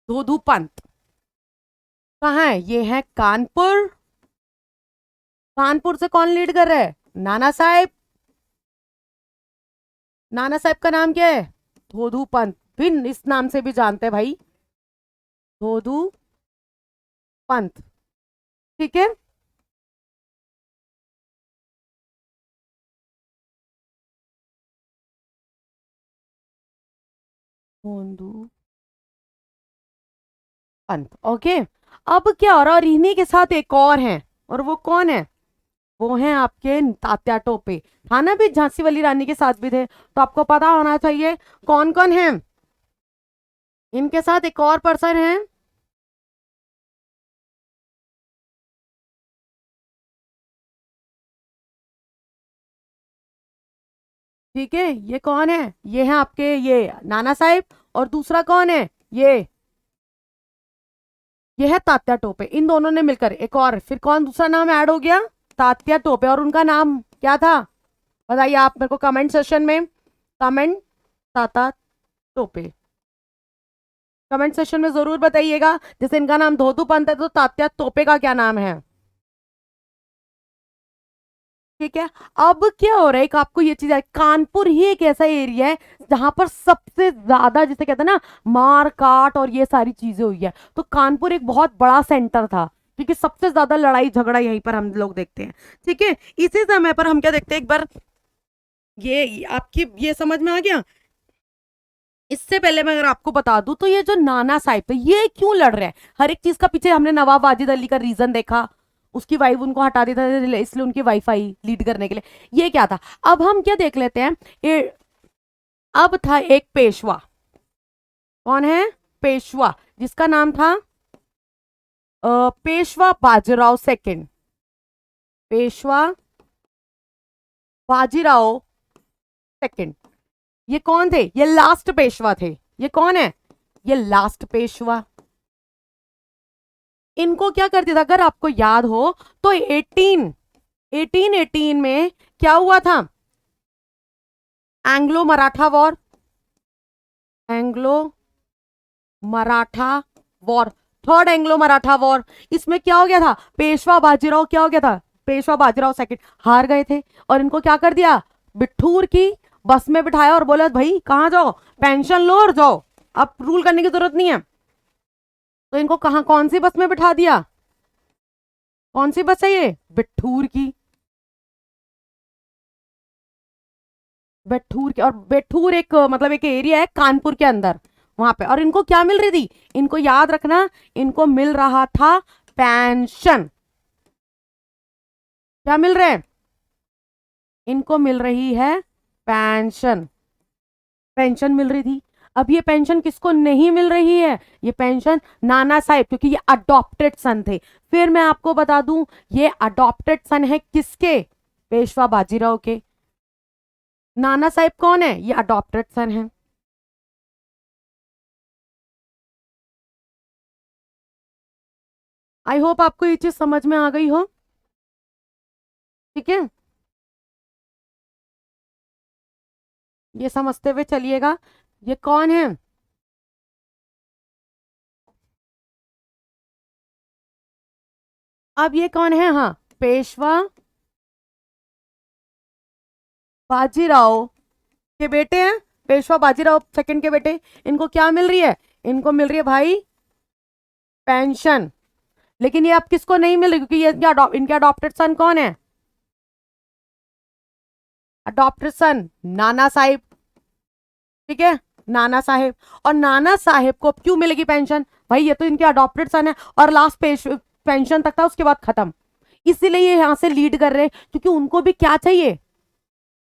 धोधू पंत। कहाँ है? ये है कानपुर। कानपुर से कौन लीड कर रहा है? नाना साहिब। नाना साहिब का नाम क्या है? धोधू पंत, भी इस नाम से भी जानते हैं भाई, धोधू पंत, ठीक है। भोंदू पंत। ओके, अब क्या हो रहा है, और इन्हीं के साथ एक और है, और वो कौन है? वो हैं आपके तात्या टोपे। था ना भी, झांसी वाली रानी के साथ भी थे, तो आपको पता होना चाहिए कौन कौन है। इनके साथ एक और पर्सन है, ठीक है। ये कौन है? ये है आपके ये नाना साहिब। और दूसरा कौन है? ये है तात्या टोपे। इन दोनों ने मिलकर एक और, फिर कौन दूसरा नाम ऐड हो गया? तात्या टोपे। और उनका नाम क्या था? बताइए आप मेरे को कमेंट सेशन में। कमेंट, ताता टोपे, कमेंट सेशन में जरूर बताइएगा। जैसे इनका नाम धोतू पंत है, तो तात्या टोपे का क्या नाम है? ठीक है। अब क्या हो रहा है, एक आपको ये चीज है, कानपुर ही एक ऐसा एरिया है जहां पर सबसे ज्यादा, जिसे कहते हैं ना, मार काट और ये सारी चीजें हुई है। तो कानपुर एक बहुत बड़ा सेंटर था, क्योंकि सबसे ज्यादा लड़ाई झगड़ा यहीं पर हम लोग देखते हैं। ठीक है। इसी समय पर हम क्या देखते हैं, एक बार ये आपकी ये समझ में आ गया। इससे पहले मैं अगर आपको बता दूं, तो ये जो नाना साहिब थे, ये क्यों लड़ रहे हैं? हर एक चीज का पीछे हमने नवाब वाजिद अली का रीजन देखा। उसकी वाइफ उनको हटा देता था, इसलिए उनकी वाइफ आई लीड करने के लिए। ये क्या था? अब हम क्या देख लेते हैं। ये अब था एक पेशवा। कौन है? पेशवा, जिसका नाम था पेशवा बाजीराव सेकंड। पेशवा बाजीराव सेकंड। ये कौन थे? ये लास्ट पेशवा थे। ये कौन है? ये लास्ट पेशवा। इनको क्या कर दिया था, अगर आपको याद हो, तो 1818 में क्या हुआ था? Anglo Maratha war. Anglo Maratha war, third Anglo Maratha war. इसमें क्या हो गया था? पेशवा बाजीराव क्या हो गया था? पेशवा बाजीराव सेकंड हार गए थे, और इनको क्या कर दिया? बिठूर की बस में बिठाया और बोला भाई कहां जाओ, पेंशन लो और जाओ, अब रूल करने की जरूरत नहीं है। तो इनको कहां, कौन सी बस में बिठा दिया? कौन सी बस है ये? बिठूर की। बेठूर के, और बेठूर एक मतलब एक एरिया है कानपुर के अंदर, वहां पे। और इनको क्या मिल रही थी? इनको याद रखना, इनको मिल रहा था पेंशन। क्या मिल रहा है? इनको मिल रही है पेंशन। पेंशन मिल रही थी। अब ये पेंशन किसको नहीं मिल रही है? ये पेंशन नाना साहिब, क्योंकि ये अडॉप्टेड सन थे। फिर मैं आपको बता दूं, ये अडॉप्टेड सन है किसके? पेशवा बाजीराव के। नाना साहिब कौन है? ये अडॉप्टेड सन है। आई होप आपको ये चीज समझ में आ गई हो। ठीक है, ये समझते हुए चलिएगा। ये कौन है? अब ये कौन है? हाँ, पेशवा बाजीराव के बेटे हैं। पेशवा बाजीराव सेकंड के बेटे। इनको क्या मिल रही है? इनको मिल रही है भाई पेंशन। लेकिन ये अब किसको नहीं मिल रही? क्योंकि ये इनके अडॉप्टेड सन कौन है? अडॉप्टेड सन नाना साहिब। ठीक है, नाना साहिब। और नाना साहिब को अब क्यों मिलेगी पेंशन? भाई ये तो इनके अडॉप्टेड सन है, और लास्ट पेंशन तक था, उसके बाद खत्म। इसीलिए ये यहां से लीड कर रहे हैं, क्योंकि उनको भी क्या चाहिए?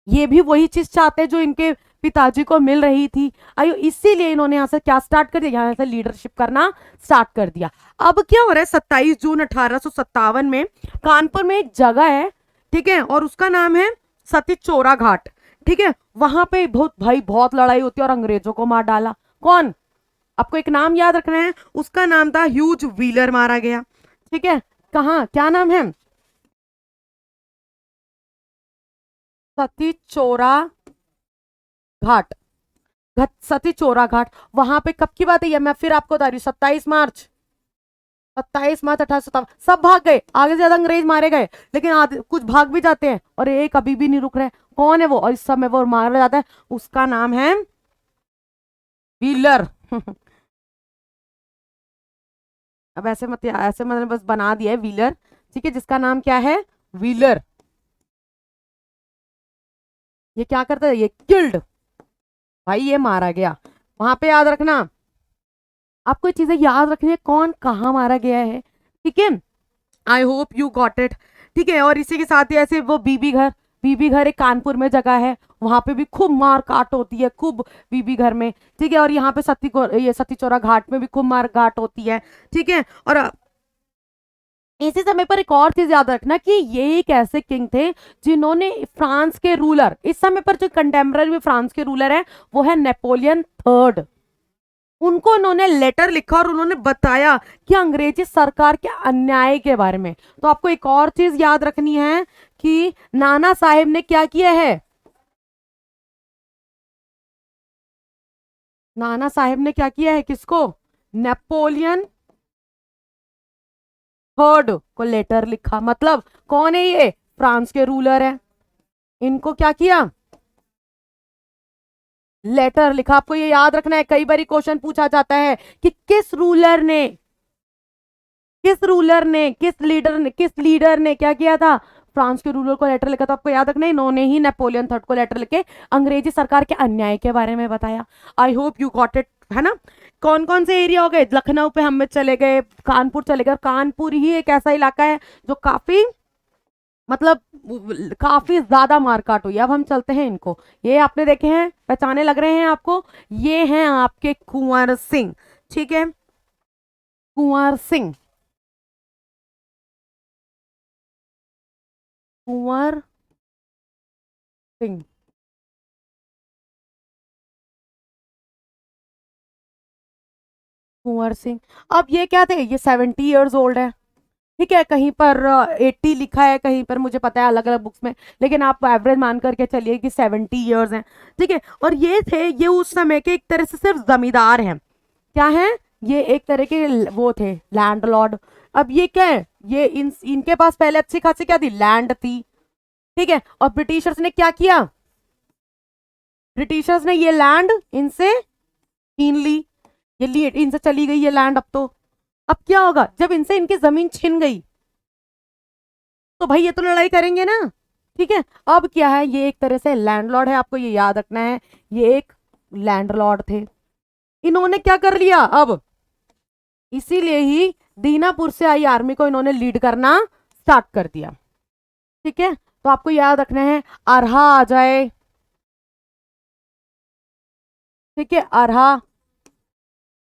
ये भी वही चीज चाहते हैं जो इनके पिताजी को मिल रही थी। आयो, इसीलिए इन्होंने यहां से क्या स्टार्ट कर दिया? यहां से लीडरशिप करना स्टार्ट कर दिया। अब क्या हो रहा है, 27 जून 1857 में कानपुर में एक जगह है, ठीक है, और उसका नाम है सती चोरा घाट। ठीक है, वहां पे बहुत भाई बहुत लड़ाई होती है, और अंग्रेजों को मार डाला। कौन? आपको एक नाम याद रखना है, उसका नाम था ह्यूज व्हीलर, मारा गया। ठीक है, कहा, क्या नाम है? सती चोरा घाट। सती चोरा घाट। वहां पे कब की बात है? ये मैं फिर आपको बता रही हूँ, 27 मार्च। 27 मार्च 1857। सब भाग गए, आगे से ज्यादा अंग्रेज मारे गए, लेकिन आधे कुछ भाग भी जाते हैं, और एक अभी भी नहीं रुक रहे। कौन है वो? और इस समय वो मारा जाता है, उसका नाम है व्हीलर। अब ऐसे मत, ऐसे मैंने बस बना दिया है व्हीलर। ठीक है, जिसका नाम क्या है? व्हीलर। ये क्या करता है? ये किल्ड, भाई ये मारा गया। वहां पे याद रखना, आपको ये चीजें याद रखनी है, कौन कहाँ मारा गया है, ठीक है। I hope you got it, ठीक है। और इसी के साथ ही ऐसे वो बीबी घर, बीबी घर एक कानपुर में जगह है, वहां पे भी खूब मार काट होती है, खूब बीबी घर में, ठीक है। और यहाँ पे ये सती चौरा घाट में भी खूब मार काट होती है, ठीक है। और इसी समय पर एक और चीज याद रखना कि ये एक ऐसे किंग थे जिन्होंने फ्रांस के रूलर, इस समय पर जो कंटेम्पररी फ्रांस के रूलर है वो है नेपोलियन थर्ड, उनको उन्होंने लेटर लिखा और उन्होंने बताया कि अंग्रेजी सरकार के अन्याय के बारे में। तो आपको एक और चीज याद रखनी है कि नाना साहेब ने क्या किया है, नाना साहेब ने क्या किया है, किसको, नेपोलियन थर्ड को लेटर लिखा। मतलब कौन है ये, फ्रांस के रूलर है, इनको क्या किया, लेटर लिखा। आपको ये याद रखना है, कई बार क्वेश्चन पूछा जाता है कि किस रूलर ने, किस रूलर ने, किस लीडर ने क्या किया था, फ्रांस के रूलर को लेटर लिखा। तो आपको याद रखना है इन्होंने ही नेपोलियन थर्ड को लेटर लिखे अंग्रेजी सरकार के अन्याय के बारे में बताया। आई होप यू गॉट इट, है ना। कौन कौन से एरिया हो गए, लखनऊ पे हम चले गए, कानपुर चले गए। कानपुर ही एक ऐसा इलाका है जो काफी, मतलब काफी ज्यादा मारकाट हुई। अब हम चलते हैं इनको, ये आपने देखे हैं, पहचाने लग रहे हैं आपको, ये हैं आपके कुंवर सिंह, ठीक है। कुंवर सिंह, कुंवर सिंह, कुंवर सिंह। अब ये क्या थे, ये 70 ईयर्स ओल्ड है, ठीक है। कहीं पर 80 लिखा है, कहीं पर मुझे पता है अलग अलग बुक्स में, लेकिन आप एवरेज मान करके चलिए कि 70 ईयर्स हैं, ठीक है। और ये थे, ये उस समय के एक तरह से सिर्फ जमींदार हैं, क्या है, ये एक तरह के वो थे लैंडलॉर्ड। अब ये क्या है, ये इनके पास पहले अच्छी खासी क्या थी, लैंड थी, ठीक है। और ब्रिटिशर्स ने क्या किया, ब्रिटिशर्स ने ये लैंड इनसे छीन ली, ये इनसे चली गई ये लैंड। अब क्या होगा जब इनसे इनकी जमीन छिन गई, तो भाई ये तो लड़ाई करेंगे ना, ठीक है। अब क्या है, ये एक तरह से लैंडलॉर्ड है, आपको ये याद रखना है, ये एक लैंडलॉर्ड थे। इन्होंने क्या कर लिया अब, इसीलिए ही दीनापुर से आई आर्मी को इन्होंने लीड करना स्टार्ट कर दिया, ठीक है। तो आपको याद रखना है, अरहा आ जाए, ठीक है, अरहा,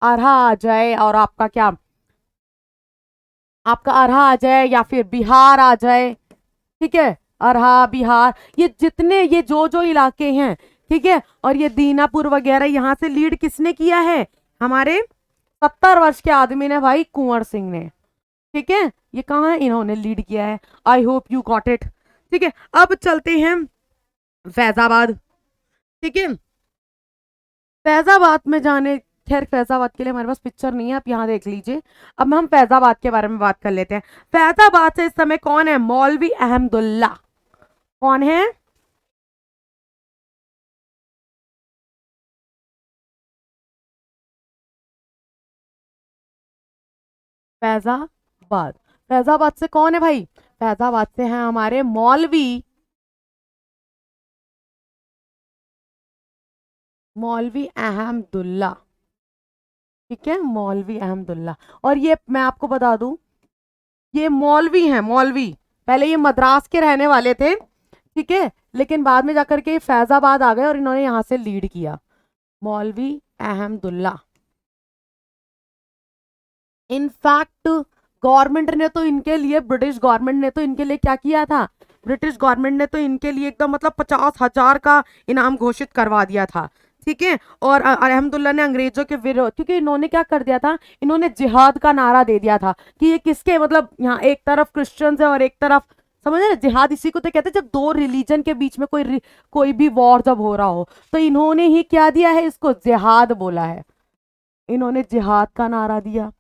अरहा आ जाए, और आपका क्या, आपका अरहा आ जाए या फिर बिहार आ जाए, ठीक है। अरहा, बिहार, ये जितने, ये जो जो इलाके हैं, ठीक है। और ये दीनापुर वगैरह, यहां से लीड किसने किया है, हमारे 70 वर्ष के आदमी ने, भाई कुंवर सिंह ने, ठीक है। ये कहाँ है, इन्होंने लीड किया है। I hope you got it, ठीक है। अब चलते हैं फैजाबाद, ठीक है। फैजाबाद में जाने, खैर फैजाबाद के लिए हमारे पास पिक्चर नहीं है, आप यहाँ देख लीजिए। अब हम फैजाबाद के बारे में बात कर लेते हैं। फैजाबाद से इस समय कौन है, मौलवी अहमदुल्ला, कौन है, फैजाबाद, फैजाबाद से कौन है भाई, फैजाबाद से हैं हमारे मौलवी, मौलवी अहमदुल्ला, ठीक है, मौलवी अहमदुल्ला। और ये मैं आपको बता दूं, ये मौलवी हैं, मौलवी, पहले ये मद्रास के रहने वाले थे, ठीक है, लेकिन बाद में जाकर के फैजाबाद आ गए और इन्होंने यहां से लीड किया, मौलवी अहमदुल्ला। इनफैक्ट गवर्नमेंट ने तो इनके लिए, ब्रिटिश गवर्नमेंट ने तो इनके लिए क्या किया था, ब्रिटिश गवर्नमेंट ने तो इनके लिए एकदम मतलब 50,000 का इनाम घोषित करवा दिया था, ठीक है। और अहमदुल्ला ने अंग्रेजों के विरोध, क्योंकि इन्होंने क्या कर दिया था, इन्होंने जिहाद का नारा दे दिया था कि ये किसके, मतलब यहाँ एक तरफ क्रिश्चियंस है और एक तरफ, समझ रहे, जिहाद इसी को तो कहते हैं जब दो रिलीजन के बीच में कोई भी वॉर जब हो रहा हो, तो इन्होंने ही क्या दिया है, इसको जिहाद बोला है, इन्होंने जिहाद का नारा दिया,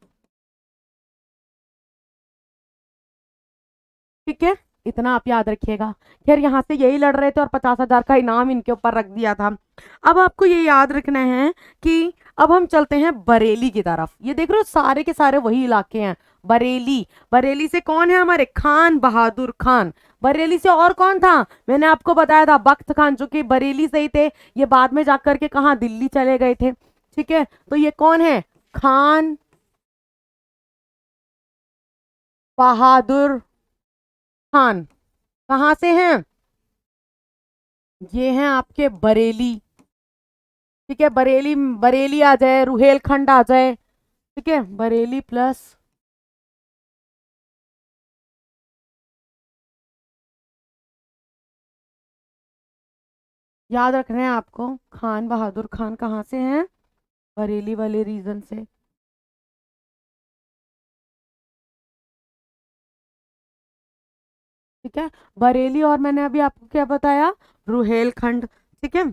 ठीक है। इतना आप याद रखिएगा। खैर यहाँ से यही लड़ रहे थे और 50,000 का इनाम इनके ऊपर रख दिया था। अब आपको ये याद रखना है कि अब हम चलते हैं बरेली की तरफ। ये देख रहे हो सारे के सारे वही इलाके हैं, बरेली। बरेली से कौन है, हमारे खान बहादुर खान। बरेली से और कौन था, मैंने आपको बताया था बख्त खान, जो कि बरेली से ही थे, ये बाद में जाकर के कहा, दिल्ली चले गए थे, ठीक है, तो ये कौन है? खान बहादुर खान। कहाँ से हैं? ये हैं आपके बरेली। ठीक है, बरेली, बरेली आ जाए, रुहेलखंड आ जाए। ठीक है, बरेली प्लस याद रखना है आपको, खान बहादुर खान कहाँ से हैं? बरेली वाले रीजन से। ठीक है, बरेली, और मैंने अभी आपको क्या बताया? रुहेलखंड। ठीक है,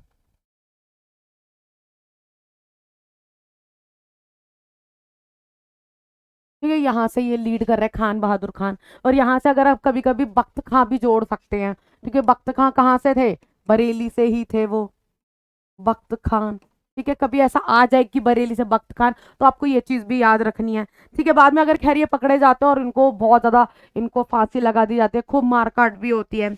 ठीक है, यहाँ से ये लीड कर रहे हैं खान बहादुर खान। और यहाँ से अगर आप कभी कभी बख्त खां भी जोड़ सकते हैं। ठीक है, बख्त खां कहाँ से थे? बरेली से ही थे वो, बख्त खान। ठीक है, कभी ऐसा आ जाए कि बरेली से बख्त खान, तो आपको ये चीज भी याद रखनी है। ठीक है, बाद में अगर खैर ये पकड़े जाते हैं और इनको बहुत ज्यादा, इनको फांसी लगा दी जाती है, खूब मारकाट भी होती है।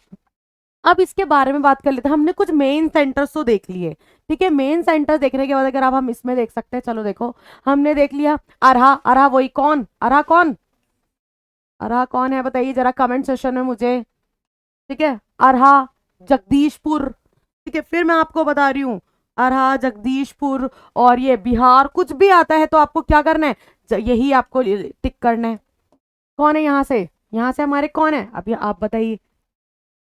अब इसके बारे में बात कर लेते हैं। हमने कुछ मेन सेंटर्स तो देख लिए। ठीक है, मेन सेंटर देखने के बाद अगर आप हम इसमें देख सकते हैं, चलो देखो, हमने देख लिया अरहा। अरहा वही कौन? अरहा कौन? अरहा कौन है बताइए जरा कमेंट सेशन में मुझे। ठीक है, अरहा जगदीशपुर। ठीक है, फिर मैं आपको बता रही हूँ, अरहा जगदीशपुर और ये बिहार, कुछ भी आता है तो आपको क्या करना है? यही आपको टिक करना है। कौन है यहाँ से? यहाँ से हमारे कौन है अभी आप बताइए?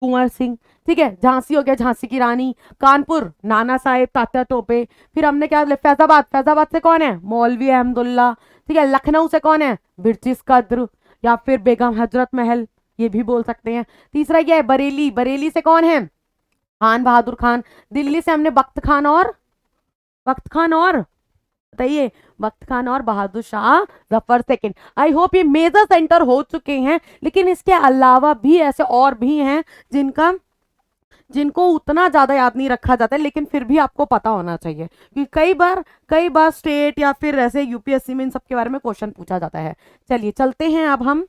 कुंवर सिंह। ठीक है, झांसी हो गया, झांसी की रानी। कानपुर नाना साहेब तात्या टोपे। फिर हमने क्या लिया? फैजाबाद। फैजाबाद से कौन है? मौलवी अहमदुल्ला। ठीक है, लखनऊ से कौन है? बिरजिस कद्र या फिर बेगम हजरत महल, ये भी बोल सकते हैं। तीसरा क्या है? बरेली। बरेली से कौन है? खान बहादुर खान। दिल्ली से हमने बख्त खान और, बख्त खान और बताइए, बख्त खान और Bahadur Shah Zafar second. I hope ये मेजर सेंटर हो चुके हैं, लेकिन इसके अलावा भी ऐसे और भी हैं जिनका, जिनको उतना ज्यादा याद नहीं रखा जाता है, लेकिन फिर भी आपको पता होना चाहिए, क्योंकि कई बार स्टेट या फिर ऐसे यूपीएससी में इन सब के बारे में क्वेश्चन पूछा जाता है। चलिए चलते हैं अब हम।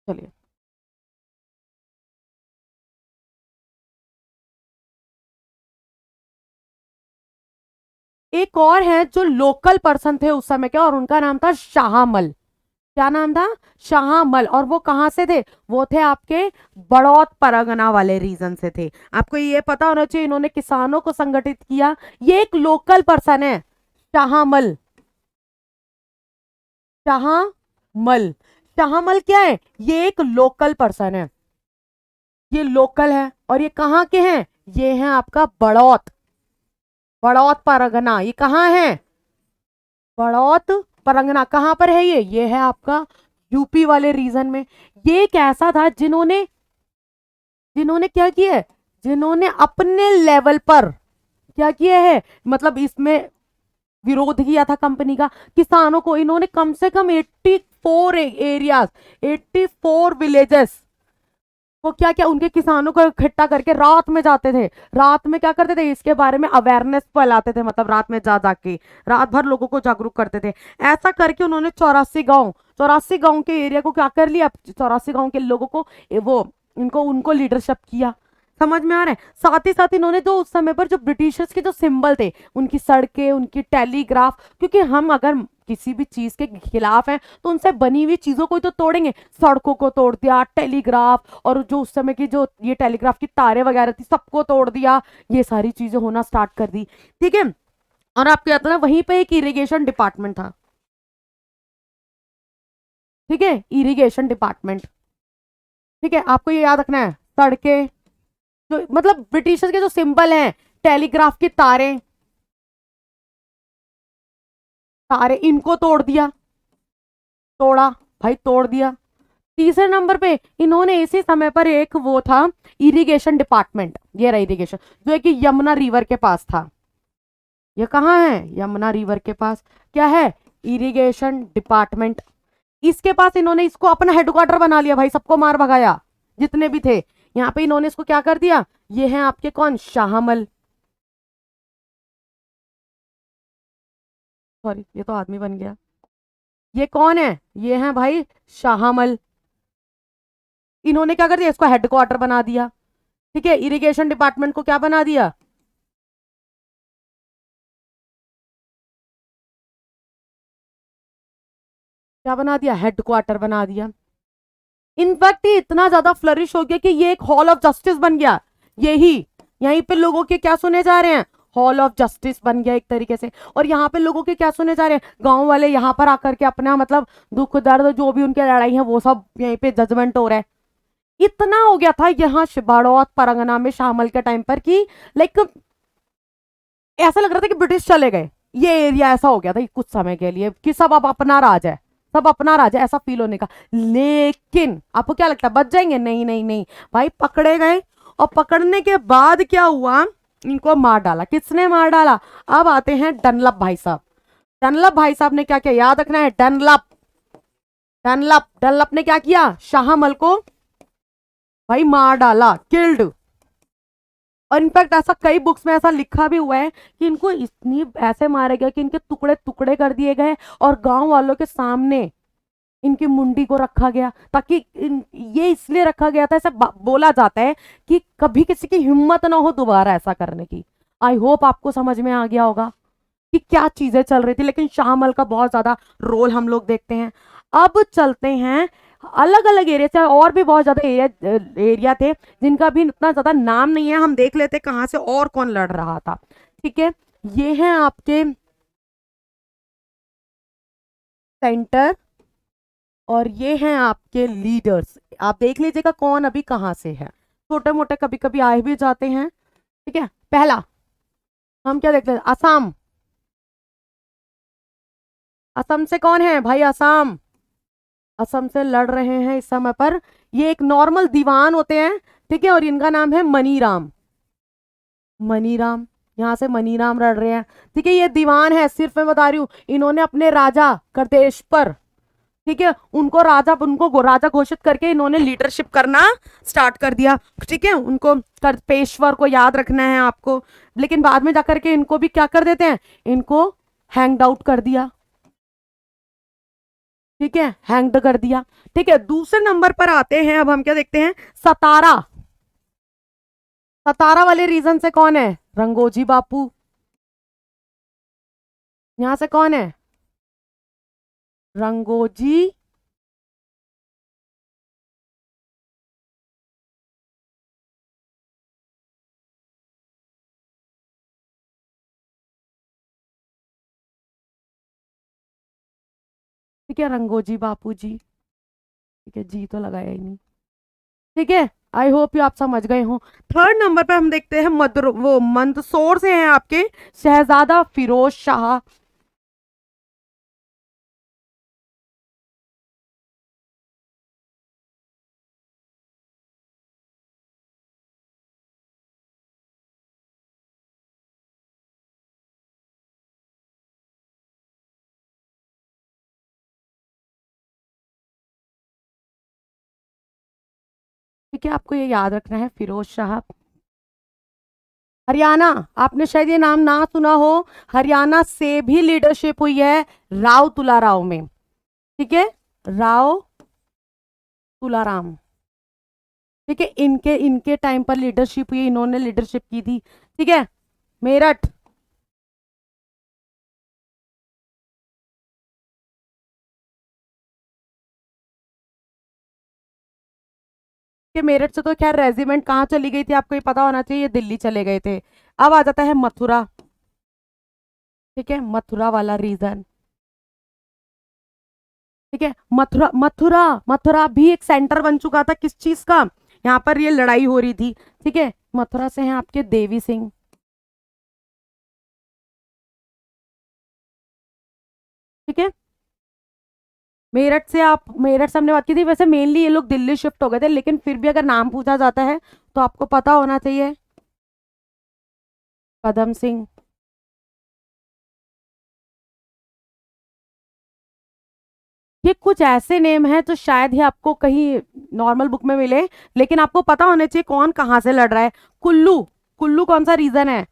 चलिए, एक और है जो लोकल पर्सन थे उस समय के, और उनका नाम था शाहमल। क्या नाम था? शाहमल। और वो कहाँ से थे? वो थे आपके बड़ौत परगना वाले रीजन से थे। आपको ये पता होना चाहिए, इन्होंने किसानों को संगठित किया। ये एक लोकल पर्सन है, शाहमल। शाहमल। शाहमल क्या है? ये एक लोकल पर्सन है। ये लोकल है, और ये कहाँ के हैं? ये हैं आपका बड़ौत, बड़ौत परगना। ये कहाँ है? बड़ौत परगना कहाँ पर है? ये है आपका यूपी वाले रीजन में। ये एक ऐसा था जिन्होंने, जिन्होंने क्या किया है? जिन्होंने अपने लेवल पर क्या किया है, मतलब इसमें विरोध किया था कंपनी का। किसानों को इन्होंने कम से कम 84 एरियाज, 84 विलेजेस वो क्या क्या उनके किसानों को इकट्ठा करके रात में जाते थे। रात में क्या करते थे? इसके बारे में अवेयरनेस फैलाते थे, मतलब रात में जा जाके रात भर लोगों को जागरूक करते थे। ऐसा करके उन्होंने 84 गांव, 84 गांव के एरिया को क्या कर लिया? 84 गांव के लोगों को वो, इनको उनको लीडरशिप किया। समझ में आ रहा है? साथ ही साथ इन्होंने जो उस समय पर जो ब्रिटिशर्स के जो सिंबल थे, उनकी सड़कें, उनकी टेलीग्राफ, क्योंकि हम अगर किसी भी चीज के खिलाफ हैं तो उनसे बनी हुई चीजों को ही तो तोड़ेंगे। सड़कों को तोड़ दिया, टेलीग्राफ, और जो उस समय की जो ये टेलीग्राफ की तारें वगैरह थी सबको तोड़ दिया। ये सारी चीजें होना स्टार्ट कर दी। ठीक है, और आपको याद है ना, वहीं पे एक इरिगेशन डिपार्टमेंट था। ठीक है, इरिगेशन डिपार्टमेंट। ठीक है, आपको ये याद रखना है। सड़कें, जो मतलब ब्रिटिशर्स के जो सिंबल हैं, टेलीग्राफ की तारें, तारे, इनको तोड़ दिया। तोड़ा भाई, तोड़ दिया। तीसरे नंबर पे इन्होंने इसी समय पर एक वो था, इरिगेशन डिपार्टमेंट। ये रहा इरिगेशन, जो है कि यमुना रिवर के पास था। ये कहाँ है? यमुना रिवर के पास। क्या है? Irrigation department. इसके पास इन्होंने इसको अपना हेडक्वार्टर बना लिया भाई, सबको मार भगाया जितने भी थे। यहाँ पे इन्होंने इसको क्या कर दिया? ये है आपके कौन? शाहमल। सॉरी, ये तो आदमी बन गया। ये कौन है? ये है भाई शाहमल। इन्होंने क्या कर दिया? इसको हेडक्वार्टर बना दिया। ठीक है, इरिगेशन डिपार्टमेंट को क्या बना दिया, क्या बना दिया, हेडक्वार्टर बना दिया। इनफैक्ट ये इतना ज्यादा फ्लरिश हो गया कि ये एक हॉल ऑफ जस्टिस बन गया। यही यहीं पे लोगों के क्या सुने जा रहे हैं, हॉल ऑफ जस्टिस बन गया एक तरीके से। और यहाँ पे लोगों के क्या सुने जा रहे हैं, गांव वाले यहाँ पर आकर के अपना मतलब दुख दर्द जो भी उनके लड़ाई है वो सब यहीं पे जजमेंट हो रहा है। इतना हो गया था यहाँ बाड़ौत परगना में शामल के टाइम पर कि लाइक ऐसा लग रहा था कि ब्रिटिश चले गए। ये एरिया ऐसा हो गया था कि कुछ समय के लिए कि सब अब अपना राज है, सब अपना राज है, ऐसा फील होने का। लेकिन आपको क्या लगता है बच जाएंगे, नहीं नहीं नहीं भाई, पकड़े गए। और पकड़ने के बाद क्या हुआ, इनको मार डाला। किसने मार डाला, अब आते हैं डनलप भाई साहब। डनलप भाई साहब ने क्या किया, याद रखना है, डनलप डनलप डनलप ने क्या किया, शाहमल को भाई मार डाला, किल्ड। और इनफैक्ट ऐसा कई बुक्स में ऐसा लिखा भी हुआ है कि इनको इतनी ऐसे मारा गया कि इनके टुकड़े टुकड़े कर दिए गए और गांव वालों के सामने इनकी मुंडी को रखा गया, ताकि ये इसलिए रखा गया था, ऐसा बोला जाता है कि कभी किसी की हिम्मत ना हो दोबारा ऐसा करने की। आई होप आपको समझ में आ गया होगा कि क्या चीजें चल रही थी। लेकिन शाहमल का बहुत ज्यादा रोल हम लोग देखते हैं। अब चलते हैं अलग अलग एरिया से, और भी बहुत ज्यादा एरिया थे जिनका भी इतना ज्यादा नाम नहीं है, हम देख लेते कहां से और कौन लड़ रहा था। ठीक है, ये हैं आपके सेंटर और ये हैं आपके लीडर्स। आप देख लीजिएगा कौन अभी कहां से है, छोटे मोटे कभी कभी आए भी जाते हैं। ठीक है, पहला हम क्या देखते हैं, असम। असम से कौन है भाई, असम, असम से लड़ रहे हैं इस समय पर। ये एक नॉर्मल दीवान होते हैं, ठीक है, और इनका नाम है मनीराम। मनीराम, यहाँ से मनीराम लड़ रहे हैं। ठीक है, ये दीवान है, सिर्फ मैं बता रही हूँ, इन्होंने अपने राजा करतेश पर, ठीक है, उनको राजा घोषित करके इन्होंने लीडरशिप करना स्टार्ट कर दिया। ठीक है, उनको पेशवर को याद रखना है आपको। लेकिन बाद में जाकर के इनको भी क्या कर देते हैं, इनको हैंग आउट कर दिया। ठीक है, हैंग्ड कर दिया। ठीक है, दूसरे नंबर पर आते हैं, अब हम क्या देखते हैं, सतारा। सतारा वाले रीजन से कौन है, रंगोजी बापू। यहां से कौन है, रंगोजी, ठीक है, रंगोजी बापू जी। ठीक है, जी तो लगाया ही नहीं। ठीक है, आई होप यू आप समझ गए हो। थर्ड नंबर पे हम देखते हैं वो मंदसौर से हैं आपके शहजादा फिरोज शाह। ठीक है, आपको ये याद रखना है, फिरोज शाह। हरियाणा, आपने शायद ये नाम ना सुना हो, हरियाणा से भी लीडरशिप हुई है राव तुलाराव में। ठीक है, राव तुलाराम। ठीक है, इनके इनके टाइम पर लीडरशिप हुई, इन्होंने लीडरशिप की थी। ठीक है, मेरठ, के मेरठ से तो खैर रेजिमेंट कहाँ चली गई थी आपको ये पता होना चाहिए, ये दिल्ली चले गए थे। अब आ जाता है मथुरा। ठीक है, मथुरा वाला रीजन। ठीक है, मथुरा मथुरा मथुरा भी एक सेंटर बन चुका था किस चीज का, यहाँ पर ये लड़ाई हो रही थी। ठीक है, मथुरा से हैं आपके देवी सिंह। ठीक है, मेरठ से हमने बात की थी, वैसे मेनली ये लोग दिल्ली शिफ्ट हो गए थे, लेकिन फिर भी अगर नाम पूछा जाता है तो आपको पता होना चाहिए, कदम सिंह। ये कुछ ऐसे नेम हैं तो शायद ही आपको कहीं नॉर्मल बुक में मिले, लेकिन आपको पता होना चाहिए कौन कहाँ से लड़ रहा है। कुल्लू, कुल्लू कौन सा रीजन है,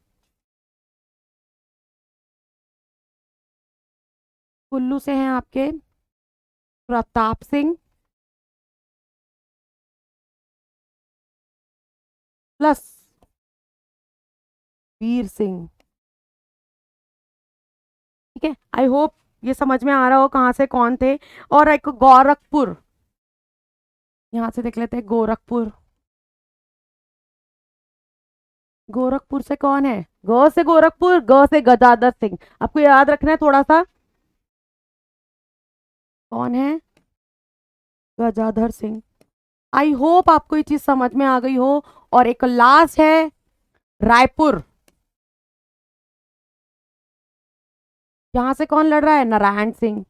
कुल्लू से हैं आपके प्रताप सिंह प्लस वीर सिंह। ठीक है, आई होप ये समझ में आ रहा हो कहाँ से कौन थे। और एक गोरखपुर, यहां से देख लेते हैं गोरखपुर। गोरखपुर से कौन है? ग से गोरखपुर, ग से गजाधर सिंह। आपको याद रखना है थोड़ा सा, कौन है? गजाधर सिंह। आई होप आपको ये चीज समझ में आ गई हो। और एक लास्ट है रायपुर। यहां से कौन लड़ रहा है? नारायण सिंह।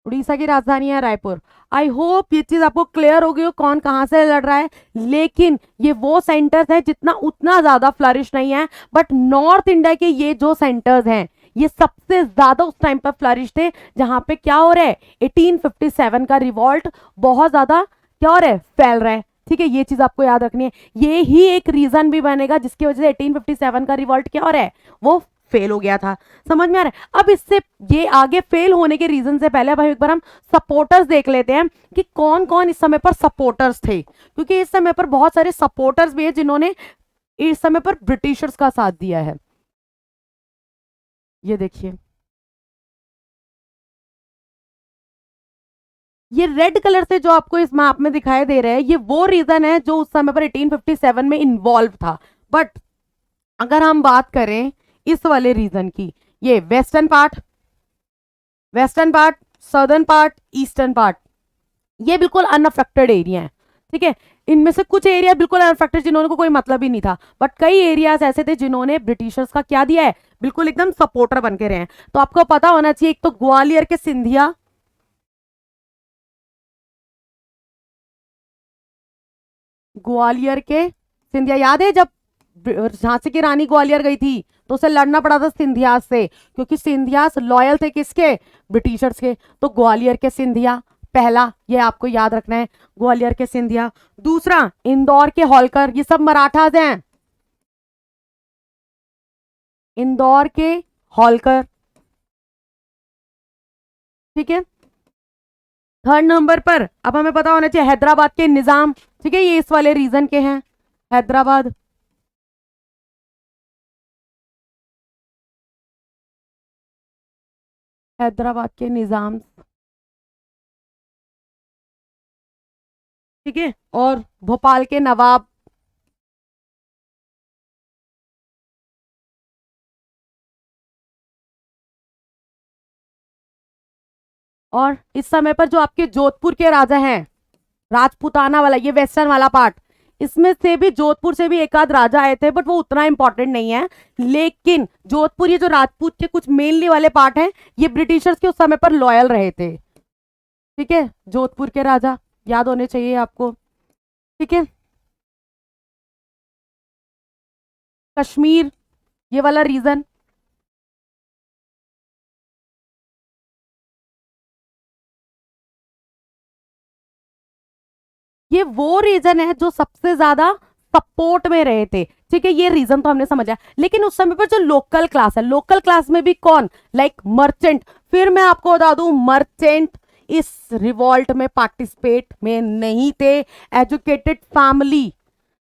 उड़ीसा की राजधानी है रायपुर। आई होप ये चीज आपको क्लियर हो गई हो कौन कहां से लड़ रहा है। लेकिन ये वो सेंटर्स हैं जितना उतना ज्यादा फ्लरिश नहीं है, बट नॉर्थ इंडिया के ये जो सेंटर्स हैं ये सबसे ज्यादा उस टाइम पर फ्लरिश थे, जहां पे क्या हो रहा है, 1857 का रिवॉल्ट बहुत ज्यादा क्या हो रहा है, फैल रहा है। ठीक है, ये चीज आपको याद रखनी है। ये ही एक रीजन भी बनेगा जिसकी वजह से 1857 का रिवॉल्ट क्या हो रहा है, वो फेल हो गया था। समझ में आ रहा है? अब इससे ये आगे फेल होने के रीजन से पहले भाई एक बार हम सपोर्टर्स देख लेते हैं कि कौन कौन इस समय पर सपोर्टर्स थे, क्योंकि इस समय पर बहुत सारे सपोर्टर्स भी हैं जिन्होंने इस समय पर ब्रिटिशर्स का साथ दिया है। ये देखिए, ये रेड कलर से जो आपको इस मैप में दिखाई दे रहा है, ये वो रीजन है जो उस समय पर 1857 में इन्वॉल्व था। बट अगर हम बात करें इस वाले रीजन की, ये western part, southern part, eastern part, ये बिल्कुल अनअफेक्टेड एरिया है। ठीक है, इनमें से कुछ एरिया बिल्कुल अनअफेक्टेड जिन्होंने को कोई मतलब ही नहीं था, बट कई एरियाज ऐसे थे जिन्होंने ब्रिटिशर्स का क्या दिया है, बिल्कुल एकदम सपोर्टर बन के रहे हैं। तो आपको पता होना चाहिए, एक तो ग्वालियर के सिंधिया, ग्वालियर के सिंधिया याद है जब झांसी की रानी ग्वालियर गई थी तो उसे लड़ना पड़ा था सिंधियास से, क्योंकि सिंधियास लॉयल थे किसके, ब्रिटिशर्स के। तो ग्वालियर के सिंधिया पहला, ये आपको याद रखना है, ग्वालियर के सिंधिया। दूसरा इंदौर के होलकर, ये सब मराठास हैं, इंदौर के होलकर। ठीक है, थर्ड नंबर पर अब हमें पता होना चाहिए हैदराबाद के निजाम। ठीक है, ये इस वाले रीजन के हैं, हैदराबाद। हैदराबाद के निजाम। ठीक है, और भोपाल के नवाब। और इस समय पर जो आपके जोधपुर के राजा हैं, राजपूताना वाला, ये वेस्टर्न वाला पार्ट, इसमें से भी जोधपुर से भी एक आध राजा आए थे, बट वो उतना इंपॉर्टेंट नहीं है। लेकिन जोधपुर, ये जो राजपूत के कुछ मेनली वाले पार्ट हैं, ये ब्रिटिशर्स के उस समय पर लॉयल रहे थे। ठीक है, जोधपुर के राजा याद होने चाहिए आपको। ठीक है, कश्मीर, ये वाला रीजन, ये वो रीजन है जो सबसे ज्यादा सपोर्ट में रहे थे। ठीक है, ये रीजन तो हमने समझा। लेकिन उस समय पर जो लोकल क्लास है, लोकल क्लास में भी कौन, लाइक मर्चेंट। फिर मैं आपको बता दूं, मर्चेंट इस रिवॉल्ट में पार्टिसिपेट में नहीं थे। एजुकेटेड फैमिली,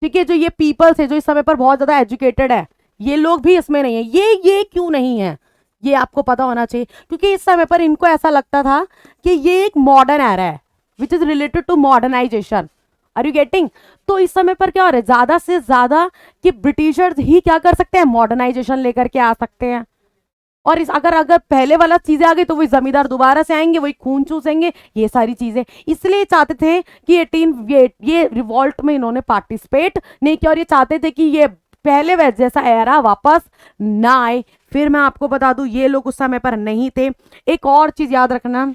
ठीक है, जो ये पीपल्स है जो इस समय पर बहुत ज्यादा एजुकेटेड है, ये लोग भी इसमें नहीं है। ये क्यों नहीं है, ये आपको पता होना चाहिए, क्योंकि इस समय पर इनको ऐसा लगता था कि ये एक मॉडर्न एरा है which is related to modernisation. Are you getting? तो इस समय पर क्या हो रहा है, ज्यादा से ज्यादा कि ब्रिटिशर्स ही क्या कर सकते हैं, मॉडर्नाइजेशन लेकर के आ सकते हैं। और इस अगर अगर पहले वाला चीजें आ गई तो वही जमींदार दोबारा से आएंगे, वही खून चूसेंगे, ये सारी चीजें। इसलिए चाहते थे कि ये रिवॉल्ट में इन्होंने पार्टिसिपेट नहीं किया, और ये चाहते थे कि ये पहले वैसे जैसा एरा वापस ना आए। फिर मैं आपको बता दूं, ये लोग उस समय पर नहीं थे। एक और चीज याद रखना,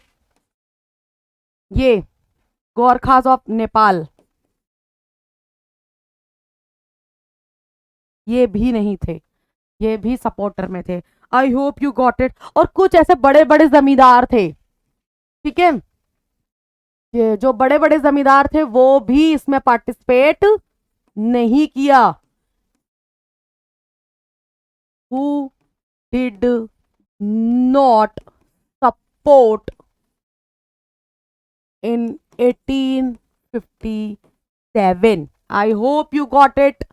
ये गोरखास ऑफ नेपाल, ये भी नहीं थे, ये भी सपोर्टर में थे। आई होप यू गॉट इट। और कुछ ऐसे बड़े बड़े जमींदार थे, ठीक है, ये जो बड़े बड़े जमींदार थे वो भी इसमें पार्टिसिपेट नहीं किया। Who did not support in 1857 1857। I hope you got it.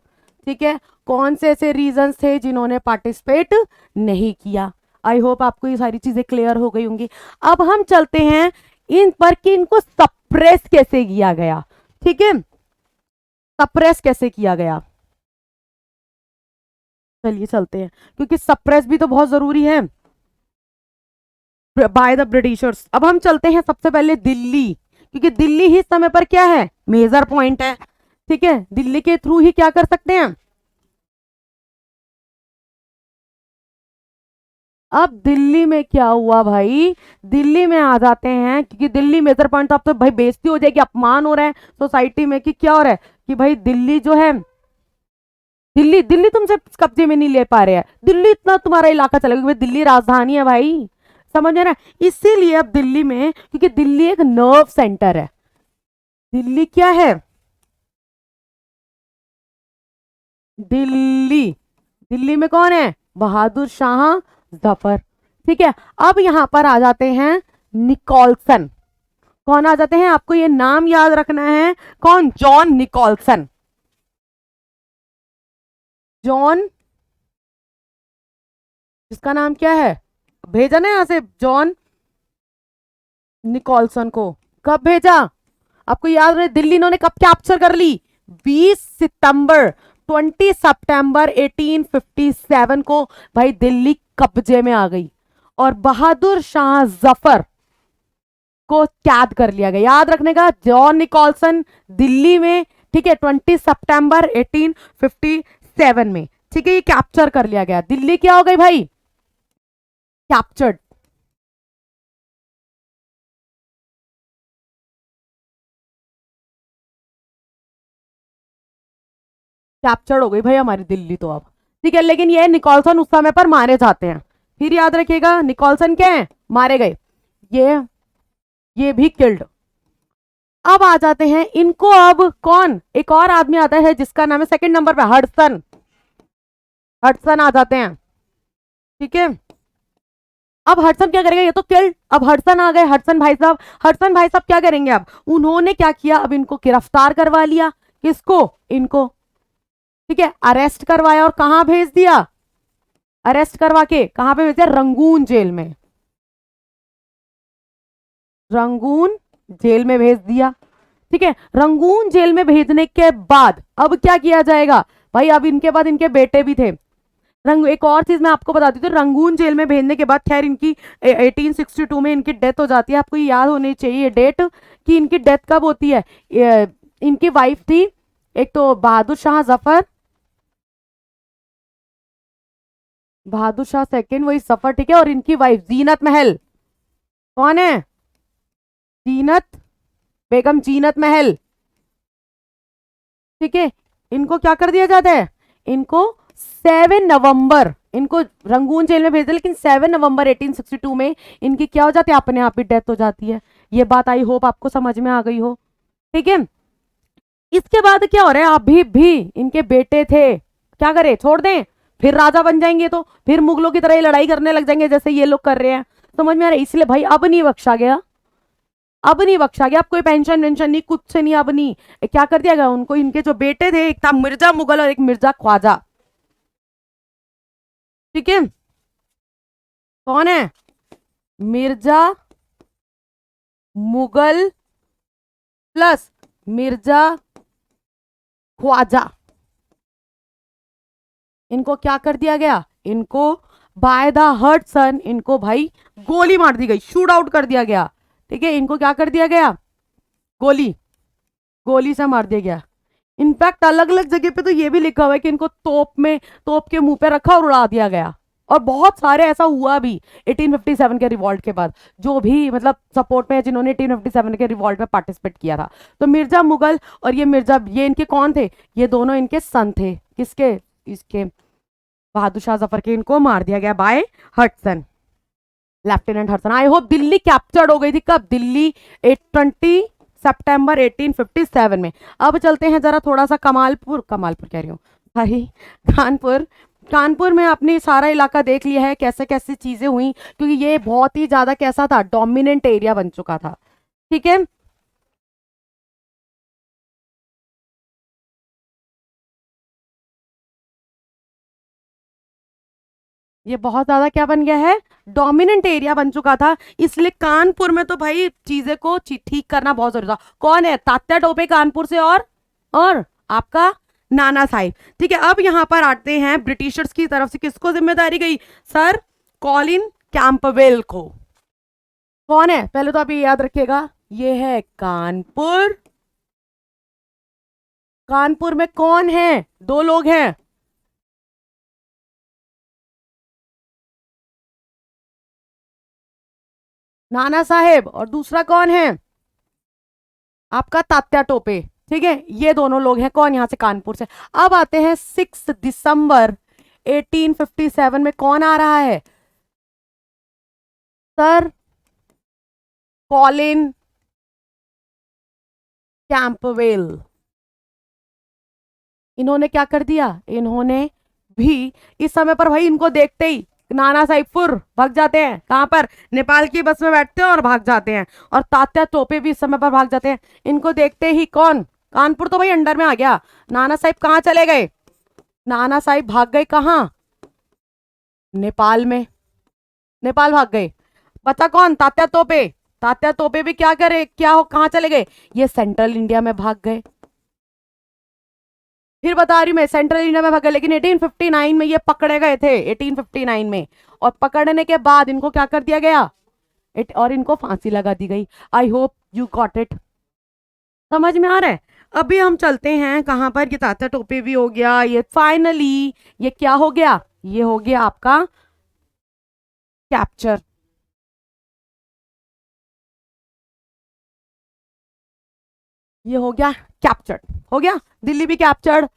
ठीक है, कौन से ऐसे रीजंस थे जिन्होंने पार्टिसिपेट नहीं किया। आई होप आपको ये सारी चीजें क्लियर हो गई होंगी। अब हम चलते हैं इन पर कि इनको सप्रेस कैसे किया गया। ठीक है, सप्रेस कैसे किया गया, चलिए चलते हैं, क्योंकि सप्रेस भी तो बहुत जरूरी है बाय द ब्रिटिशर्स। अब हम चलते हैं सबसे पहले दिल्ली, क्योंकि दिल्ली ही इस समय पर क्या है, मेजर पॉइंट है। ठीक है, दिल्ली के थ्रू ही क्या कर सकते हैं। अब दिल्ली में क्या हुआ भाई, दिल्ली में आ जाते हैं, क्योंकि दिल्ली मेजर पॉइंट, तो अब तो भाई बेइज्जती हो जाएगी, अपमान हो रहा है सोसाइटी में कि क्या हो रहा है कि भाई दिल्ली जो है, दिल्ली दिल्ली तुमसे कब्जे में नहीं ले पा रहे हैं, दिल्ली इतना तुम्हारा इलाका चलेगा, क्योंकि दिल्ली राजधानी है भाई, समझ में ना। इसीलिए अब दिल्ली में, क्योंकि दिल्ली एक नर्व सेंटर है, दिल्ली क्या है, दिल्ली, दिल्ली में कौन है, बहादुर शाह जफर। ठीक है, अब यहां पर आ जाते हैं निकोलसन। कौन आ जाते हैं, आपको ये नाम याद रखना है, कौन, जॉन निकोलसन। जॉन, जिसका नाम क्या है, भेजा ना यहां से जॉन निकोलसन को, कब भेजा, आपको याद रहे, दिल्ली इन्होंने कब कैप्चर कर ली, 20 सितंबर, 20 सितंबर 1857 को भाई दिल्ली कब्जे में आ गई, और बहादुर शाह जफर को कैद कर लिया गया। याद रखने का, जॉन निकोलसन दिल्ली में, ठीक है, 20 सितंबर 1857 में, ठीक है, ये कैप्चर कर लिया गया, दिल्ली क्या हो गई भाई, कैप्चर्ड। कैप्चर्ड हो गई भाई हमारी दिल्ली तो अब। ठीक है, लेकिन ये निकोलसन उस समय पर मारे जाते हैं, फिर याद रखिएगा निकोलसन क्या है, मारे गए, ये ये भी किल्ड। अब आ जाते हैं इनको, अब कौन, एक और आदमी आता है जिसका नाम है सेकंड नंबर पे, हडसन, हडसन आ जाते हैं। ठीक है, अब हडसन क्या करेगा, ये तो किल्ड, अब हडसन आ गए, हडसन भाई साहब, हडसन भाई साहब क्या करेंगे, अब उन्होंने क्या किया, अब इनको गिरफ्तार करवा लिया, किसको, इनको, ठीक है, अरेस्ट करवाया और कहां भेज दिया, अरेस्ट करवा के कहां पे भेज दिया, रंगून जेल में, रंगून जेल में भेज दिया। ठीक है, रंगून जेल में भेजने के बाद अब क्या किया जाएगा भाई, अब इनके बाद इनके बेटे भी थे, रंग, एक और चीज मैं आपको बताती हूँ, तो रंगून जेल में भेजने के बाद खैर इनकी 1862 में इनकी डेथ हो जाती है। आपको ये याद होनी चाहिए डेट कि इनकी डेथ कब होती है। इनकी वाइफ थी एक तो बहादुर शाह जफर, बहादुर शाह सेकंड, वही सफर, ठीक है, और इनकी वाइफ जीनत महल, कौन है, जीनत बेगम, जीनत महल। ठीक है, इनको क्या कर दिया जाता है, इनको 7 नवंबर, इनको रंगून जेल में भेज दिया, लेकिन 7 नवंबर 1862 में इनकी क्या हो जाती है, अपने आप ही डेथ हो जाती है। ये बात आई होप आपको समझ में आ गई हो। ठीक है, इसके बाद क्या हो रहा है, अभी भी इनके बेटे थे, क्या करें, छोड़ दें, फिर राजा बन जाएंगे तो फिर मुगलों की तरह ही लड़ाई करने लग जाएंगे जैसे ये लोग कर रहे हैं, समझ में आ रहा है। इसलिए भाई अब नहीं बख्शा गया, अब नहीं बख्शा गया, अब कोई पेंशन वेंशन नहीं, कुछ नहीं, अब नहीं, क्या कर दिया गया उनको, इनके जो बेटे थे, एक था मिर्जा मुगल और एक मिर्जा ख्वाजा। ठीक है, कौन है, मिर्जा मुगल प्लस मिर्जा ख्वाजा, इनको क्या कर दिया गया, इनको बाय द हडसन, इनको भाई गोली मार दी गई, शूट आउट कर दिया गया। ठीक है, इनको क्या कर दिया गया, गोली, गोली से मार दिया गया। इनफैक्ट अलग अलग जगह पे तो ये भी लिखा हुआ है कि इनको तोप में, तोप के मुंह पे रखा और उड़ा दिया गया, और बहुत सारे ऐसा हुआ भी 1857 के रिवॉल्ट के बाद, जो भी मतलब सपोर्ट में है, जिन्होंने 1857 के रिवॉल्ट में पार्टिसिपेट किया था। तो मिर्जा मुगल और ये मिर्जा, ये इनके कौन थे, ये दोनों इनके सन थे, किसके, इसके बहादुर शाह जफर के, इनको मार दिया गया by Hudson, lieutenant Hudson. I hope Delhi captured हो गई थी कब, दिल्ली 20 सितंबर 1857 में। अब चलते हैं जरा थोड़ा सा कमालपुर, कमालपुर कह रही हूँ भाई, कानपुर, कानपुर में अपने सारा इलाका देख लिया है, कैसे कैसे चीजें हुई, क्योंकि ये बहुत ही ज्यादा कैसा था, डोमिनेंट एरिया बन चुका था। ठीक है, ये बहुत ज्यादा क्या बन गया है, डोमिनेंट एरिया बन चुका था। इसलिए कानपुर में तो भाई चीजें को ठीक करना बहुत जरूरी था। कौन है, तात्या टोपे कानपुर से, और आपका नाना साहिब। ठीक है, अब यहां पर आते हैं ब्रिटिशर्स की तरफ से किसको जिम्मेदारी गई, सर कॉलिन कैंपबेल को। कौन है, पहले तो आप ये याद रखिएगा, ये है कानपुर। कानपुर में कौन है, दो लोग हैं, नाना साहेब, और दूसरा कौन है, आपका तात्या टोपे। ठीक है, ये दोनों लोग हैं कौन, यहां से कानपुर से। अब आते हैं 6 दिसंबर 1857 में कौन आ रहा है, सर कॉलिन कैंपवेल। इन्होंने क्या कर दिया, इन्होंने भी इस समय पर भाई इनको देखते ही नाना साहिब फुर भाग जाते हैं, कहां पर, नेपाल की बस में बैठते हैं और भाग जाते हैं। और तात्या टोपे भी इस समय पर भाग जाते हैं। इनको देखते ही कौन, कानपुर तो भाई अंडर में आ गया, नाना साहिब कहाँ चले गए, नाना साहिब भाग गए कहाँ, नेपाल में, नेपाल भाग गए। बचा कौन, तात्या तोपे। तात्या तोपे भी क्या करे, क्या हो, कहाँ चले गए, ये सेंट्रल इंडिया में भाग गए। फिर बता रही मैं, सेंट्रल इंडिया में भाग गए, लेकिन 1859 में ये पकड़े गए थे, 1859 में। और पकड़ने के बाद इनको क्या कर दिया गया, और इनको फांसी लगा दी गई। आई होप यू गॉट इट, समझ में आ रहा है। अभी हम चलते हैं कहां पर, ये तात्या टोपे भी हो गया, ये फाइनली ये क्या हो गया, ये हो गया आपका कैप्चर। ये हो गया कैप्चर्ड, हो गया, दिल्ली भी कैप्चर्ड,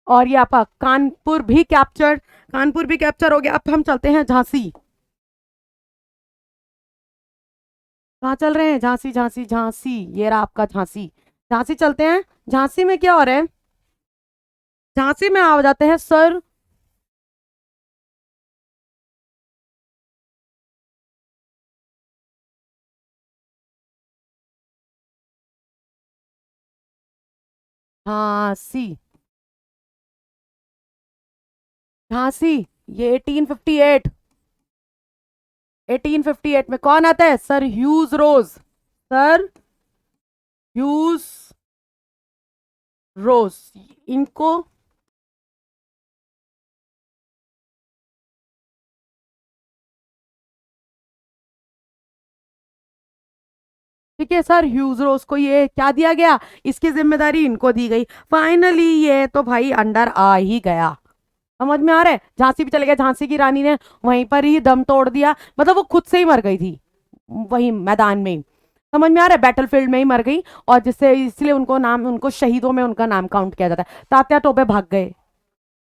और ये आपका कानपुर भी कैप्चर्ड, कानपुर भी कैप्चर हो गया। अब हम चलते हैं झांसी। कहाँ चल रहे हैं, झांसी झांसी झांसी, ये रहा आपका झांसी। झांसी चलते हैं। झांसी में क्या हो रहा है, झांसी में आ जाते हैं सर, झांसी, झांसी, ये 1858, 1858 में कौन आता है, सर ह्यूज रोज, सर ह्यूज रोज। इनको, ठीक है, सर ह्यूज रोज को ये क्या दिया गया, इसकी जिम्मेदारी इनको दी गई। फाइनली ये तो भाई अंडर आ ही गया, समझ में आ रहा है। झांसी भी चले गए, झांसी की रानी ने वहीं पर ही दम तोड़ दिया, मतलब वो खुद से ही मर गई थी वही मैदान में ही, समझ में आ रहा है, बैटलफील्ड में ही मर गई। और जिससे इसलिए उनको नाम, उनको शहीदों में उनका नाम काउंट किया जाता है। तात्या टोपे भाग गए,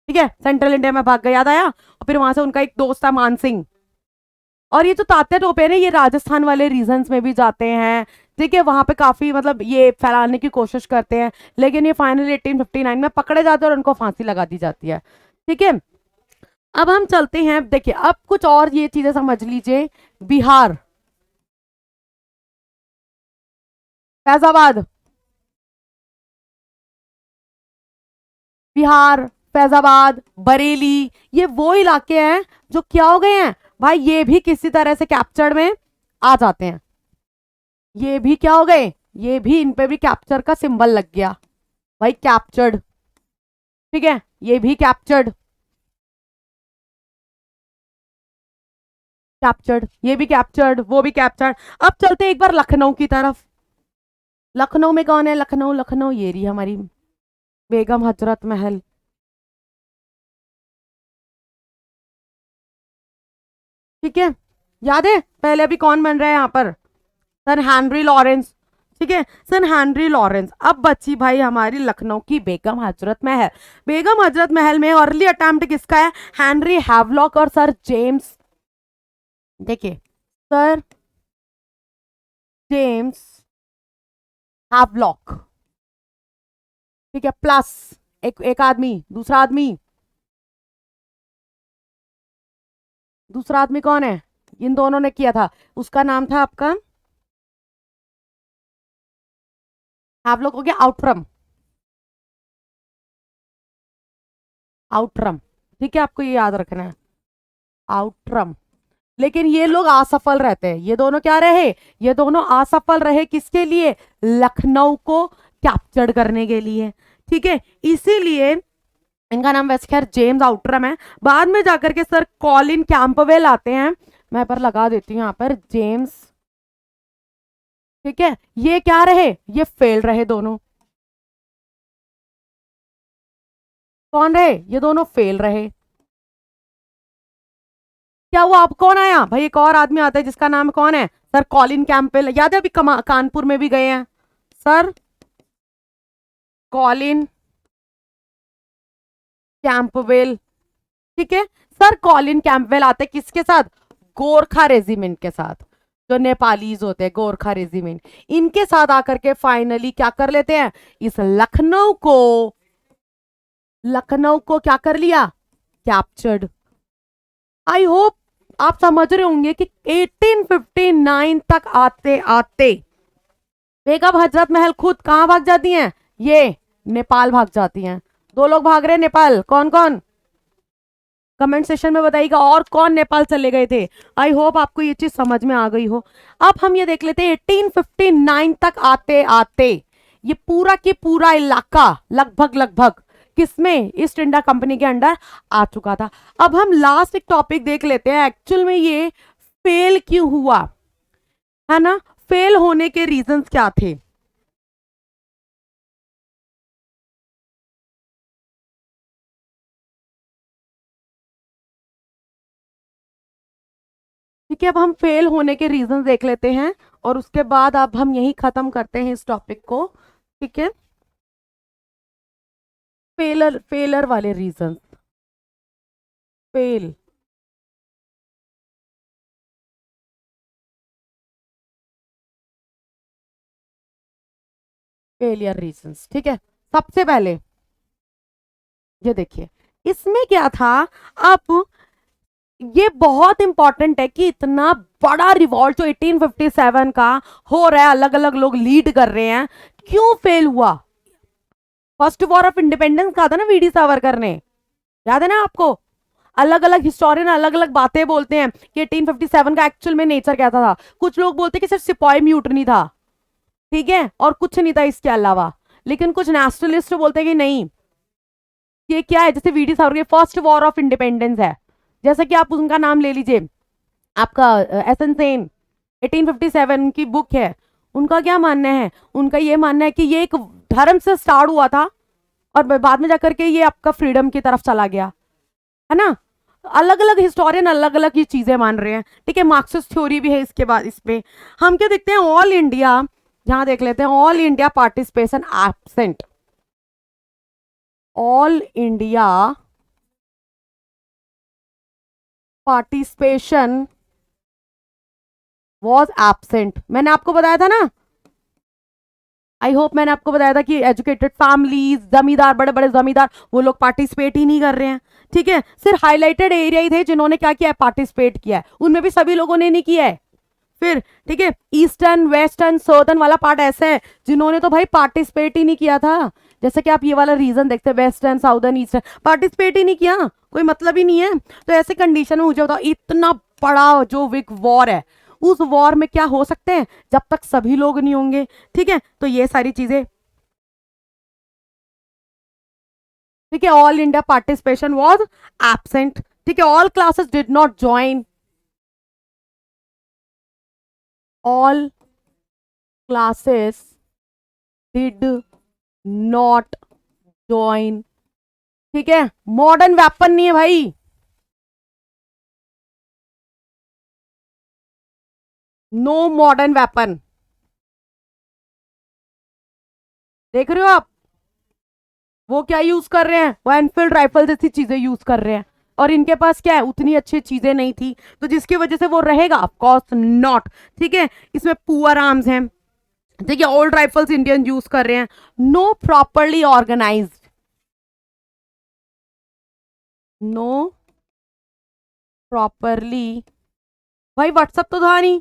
ठीक है, सेंट्रल इंडिया में भाग गए, याद आया। और फिर वहां से उनका एक दोस्त था मान सिंह। और ये जो तात्या टोपे है ना, ये राजस्थान वाले रीजन्स में भी जाते हैं, ठीक है, वहां पे काफी मतलब ये फैलाने की कोशिश करते हैं। लेकिन ये फाइनली 1859 में पकड़े जाते हैं और उनको फांसी लगा दी जाती है। ठीक है, अब हम चलते हैं, देखिए अब कुछ और ये चीजें समझ लीजिए। बिहार, फैजाबाद, बिहार, फैजाबाद, बरेली, ये वो इलाके हैं जो क्या हो गए हैं भाई, ये भी किसी तरह से कैप्चर में आ जाते हैं। ये भी क्या हो गए, ये भी इन पे भी कैप्चर का सिंबल लग गया भाई, कैप्चर्ड। ठीक है, ये भी कैप्चर्ड, कैप्चर्ड, ये भी कैप्चर्ड, वो भी कैप्चर्ड। अब चलते हैं एक बार लखनऊ की तरफ। लखनऊ में कौन है, लखनऊ, लखनऊ ये रही हमारी बेगम हजरत महल। ठीक है, याद है पहले अभी कौन बन रहा है यहाँ पर, सर हेनरी लॉरेंस। ठीक है, सर हेनरी लॉरेंस। अब बची भाई हमारी लखनऊ की बेगम हजरत महल। बेगम हजरत महल में अर्ली अटेम्प्ट किसका है, हेनरी हैवलॉक और सर जेम्स, देखिए सर जेम्स हैवलॉक। ठीक है, प्लस एक एक आदमी, दूसरा आदमी, दूसरा आदमी कौन है, इन दोनों ने किया था, उसका नाम था आपका, हैवलॉक हो गया आउटरम, आउटरम। ठीक है, आपको ये याद रखना है। आउटरम। लेकिन ये लोग असफल रहते हैं, ये दोनों क्या रहे, ये दोनों असफल रहे किसके लिए, लखनऊ को कैप्चर करने के लिए। ठीक है, इसीलिए इनका नाम वैसे खैर जेम्स आउटरम है। बाद में जाकर के सर कॉलिन कैंपवेल आते हैं, मैं पर लगा देती हूँ यहाँ पर जेम्स। ठीक है, ये क्या रहे, ये फेल रहे दोनों। कौन रहे, ये दोनों फेल रहे। क्या हुआ, अब कौन आया भाई, एक और आदमी आता है जिसका नाम कौन है सर, कॉलिन कैंपबेल। याद है अभी कानपुर में भी गए हैं सर, कॉलिन कैंपबेल। ठीक है, सर कॉलिन कैंपबेल आते हैं किसके साथ, गोरखा रेजिमेंट के साथ, जो नेपालीज होते हैं गोरखा रेजिमेंट, इनके साथ आकर के फाइनली क्या कर लेते हैं, इस लखनऊ को क्या कर लिया, कैप्चर्ड। आई होप आप समझ रहे होंगे कि 1859 तक आते आते बेगम हजरत महल खुद कहां भाग जाती हैं, ये नेपाल भाग जाती हैं। दो लोग भाग रहे हैं नेपाल, कौन कौन, कमेंट सेशन में बताइएगा और कौन नेपाल चले गए थे। आई होप आपको ये चीज समझ में आ गई हो। अब हम ये देख लेते हैं 1859 तक आते आते ये पूरा की पूरा इलाका लगभग लगभग किसमें, ईस्ट इंडिया कंपनी के अंडर आ चुका था। अब हम लास्ट एक टॉपिक देख लेते हैं, एक्चुअल में ये फेल क्यों हुआ, है ना, फेल होने के रीजंस क्या थे। ठीक है, अब हम फेल होने के रीजंस देख लेते हैं और उसके बाद अब हम यही खत्म करते हैं इस टॉपिक को। ठीक है, फेलर वाले रीजंस, फेल, फेलियर रीजंस। ठीक है, सबसे पहले ये देखिए, इसमें क्या था, अब ये बहुत इंपॉर्टेंट है कि इतना बड़ा रिवॉल्ट जो 1857 का हो रहा है, अलग अलग लोग लीड कर रहे हैं, क्यों फेल हुआ। फर्स्ट वॉर ऑफ इंडिपेंडेंस कहा था ना वीडी सावरकर ने, याद है ना आपको। अलग अलग हिस्टोरियन अलग अलग बातें बोलते हैं कि 1857 का एक्चुअल में नेचर क्या था। कुछ लोग बोलते हैं कि सिर्फ सिपाही म्यूटनी था, ठीक है, और कुछ नहीं था इसके अलावा। लेकिन कुछ नेशनलिस्ट बोलते हैं कि नहीं, ये क्या है, जैसे V D Savarkar first war of independence है, जैसा कि आप उनका नाम ले लीजिए, आपका एस एन सेन, 1857 की बुक है। उनका क्या मानना है, उनका ये मानना है कि ये एक धर्म से स्टार्ट हुआ था और बाद में जाकर के ये आपका फ्रीडम की तरफ चला गया, है ना। अलग अलग हिस्टोरियन अलग अलग ये चीजें मान रहे हैं। ठीक है, मार्क्सिस्ट थ्योरी भी है इसके बाद इस पे। हम क्या देखते हैं, ऑल इंडिया, यहां देख लेते हैं, all India participation absent, all India participation was absent. मैंने आपको बताया था ना, आई होप मैंने आपको बताया था कि एजुकेटेड फैमिलीज, जमींदार, बड़े बड़े जमींदार, वो लोग पार्टिसिपेट ही नहीं कर रहे हैं। ठीक है, सिर्फ हाईलाइटेड एरिया ही थे जिन्होंने क्या किया है, पार्टिसिपेट किया है, उनमें भी सभी लोगों ने नहीं किया है। फिर ठीक है, ईस्टर्न वेस्टर्न सदर्न वाला पार्ट ऐसा है जिन्होंने तो भाई पार्टिसिपेट ही नहीं किया था। जैसे कि आप ये वाला रीजन देखते हैं, वेस्टर्न साउदर्न ईस्टर्न, पार्टिसिपेट ही नहीं किया, कोई मतलब ही नहीं है। तो ऐसे कंडीशन में मुझे बताओ, इतना बड़ा जो विग वॉर है, उस वॉर में क्या हो सकते हैं जब तक सभी लोग नहीं होंगे। ठीक है, तो ये सारी चीजें, ठीक है, all India participation was absent. ठीक है, all classes did not join, all classes did not join. ठीक है, मॉडर्न वेपन नहीं है भाई, नो मॉडर्न वेपन। देख रहे हो आप, वो क्या यूज कर रहे हैं, वो एनफील्ड राइफल जैसी चीजें यूज कर रहे हैं, और इनके पास क्या है, उतनी अच्छी चीजें नहीं थी, तो जिसकी वजह से वो रहेगा, ऑफ कोर्स नॉट। ठीक है, इसमें पुअर आर्म्स हैं, ठीक है, ओल्ड राइफल्स इंडियन यूज कर रहे हैं, no properly organised, no properly, भाई व्हाट्सअप तो था नहीं,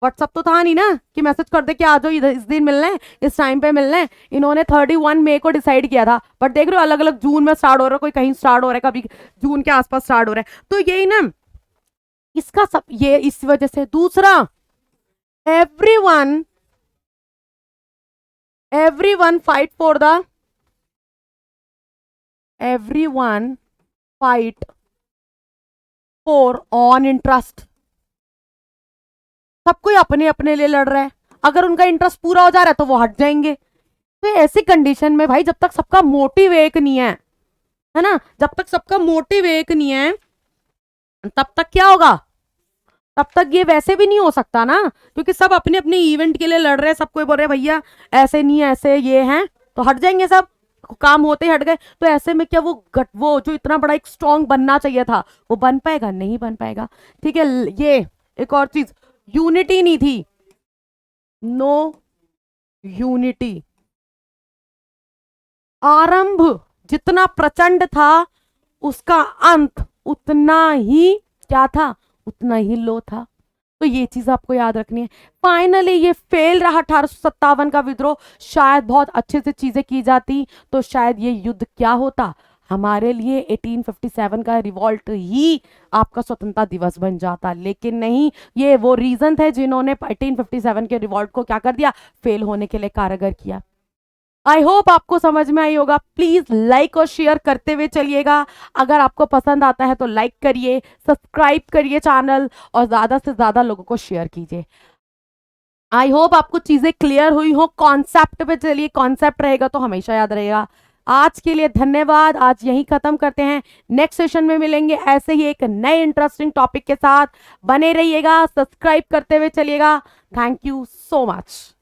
व्हाट्सअप तो था नहीं ना कि मैसेज कर दे कि आ जाओ इधर इस दिन मिलना है, इस टाइम पे मिलना है। इन्होंने 31 मई को डिसाइड किया था, बट देख रहे हो अलग अलग जून में स्टार्ट हो रहा है, कोई कहीं स्टार्ट हो रहा है, कभी जून के आसपास स्टार्ट हो रहा है। तो यही ना, इसका सब ये इस वजह से। दूसरा, everyone everyone fight for the everyone fight for on interest। सब कोई अपने अपने लिए लड़ रहा है, अगर उनका इंटरेस्ट पूरा हो जा रहा है तो वो हट जाएंगे। तो ऐसी कंडीशन में भाई, जब तक सबका मोटिव एक नहीं है ना, जब तक सबका मोटिव एक नहीं है, तब तक क्या होगा, तब तक ये वैसे भी नहीं हो सकता ना, क्योंकि सब अपने अपने इवेंट के लिए लड़ रहे हैं। सब कोई बोल रहे भैया ऐसे नहीं है, ऐसे ये हैं, तो हट जाएंगे सब, काम होते ही हट गए। तो ऐसे में क्या वो जो इतना बड़ा एक स्ट्रॉन्ग बनना चाहिए था, वो बन पाएगा? नहीं बन पाएगा। ठीक है, ये एक और चीज, यूनिटी नहीं थी, नो यूनिटी। आरंभ जितना प्रचंड था, उसका अंत उतना ही क्या था, उतना ही लो था। तो ये चीज आपको याद रखनी है। फाइनली ये फेल रहा 1857 का विद्रोह। शायद बहुत अच्छे से चीजें की जाती तो शायद ये युद्ध क्या होता, हमारे लिए 1857 का रिवॉल्ट ही आपका स्वतंत्रता दिवस बन जाता। लेकिन नहीं, ये वो रीजन थे जिन्होंने 1857 के रिवॉल्ट को क्या कर दिया, फेल होने के लिए कारगर किया। आई होप आपको समझ में आई होगा। प्लीज लाइक और शेयर करते हुए चलिएगा। अगर आपको पसंद आता है तो लाइक करिए, सब्सक्राइब करिए चैनल, और ज्यादा से ज्यादा लोगों को शेयर कीजिए। आई होप आपको चीजें क्लियर हुई हो। कॉन्सेप्ट पे चलिए, कॉन्सेप्ट रहेगा तो हमेशा याद रहेगा। आज के लिए धन्यवाद, आज यहीं खत्म करते हैं। नेक्स्ट सेशन में मिलेंगे ऐसे ही एक नए इंटरेस्टिंग टॉपिक के साथ। बने रहिएगा, सब्सक्राइब करते हुए चलिएगा। Thank you so much.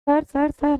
Sir sir sir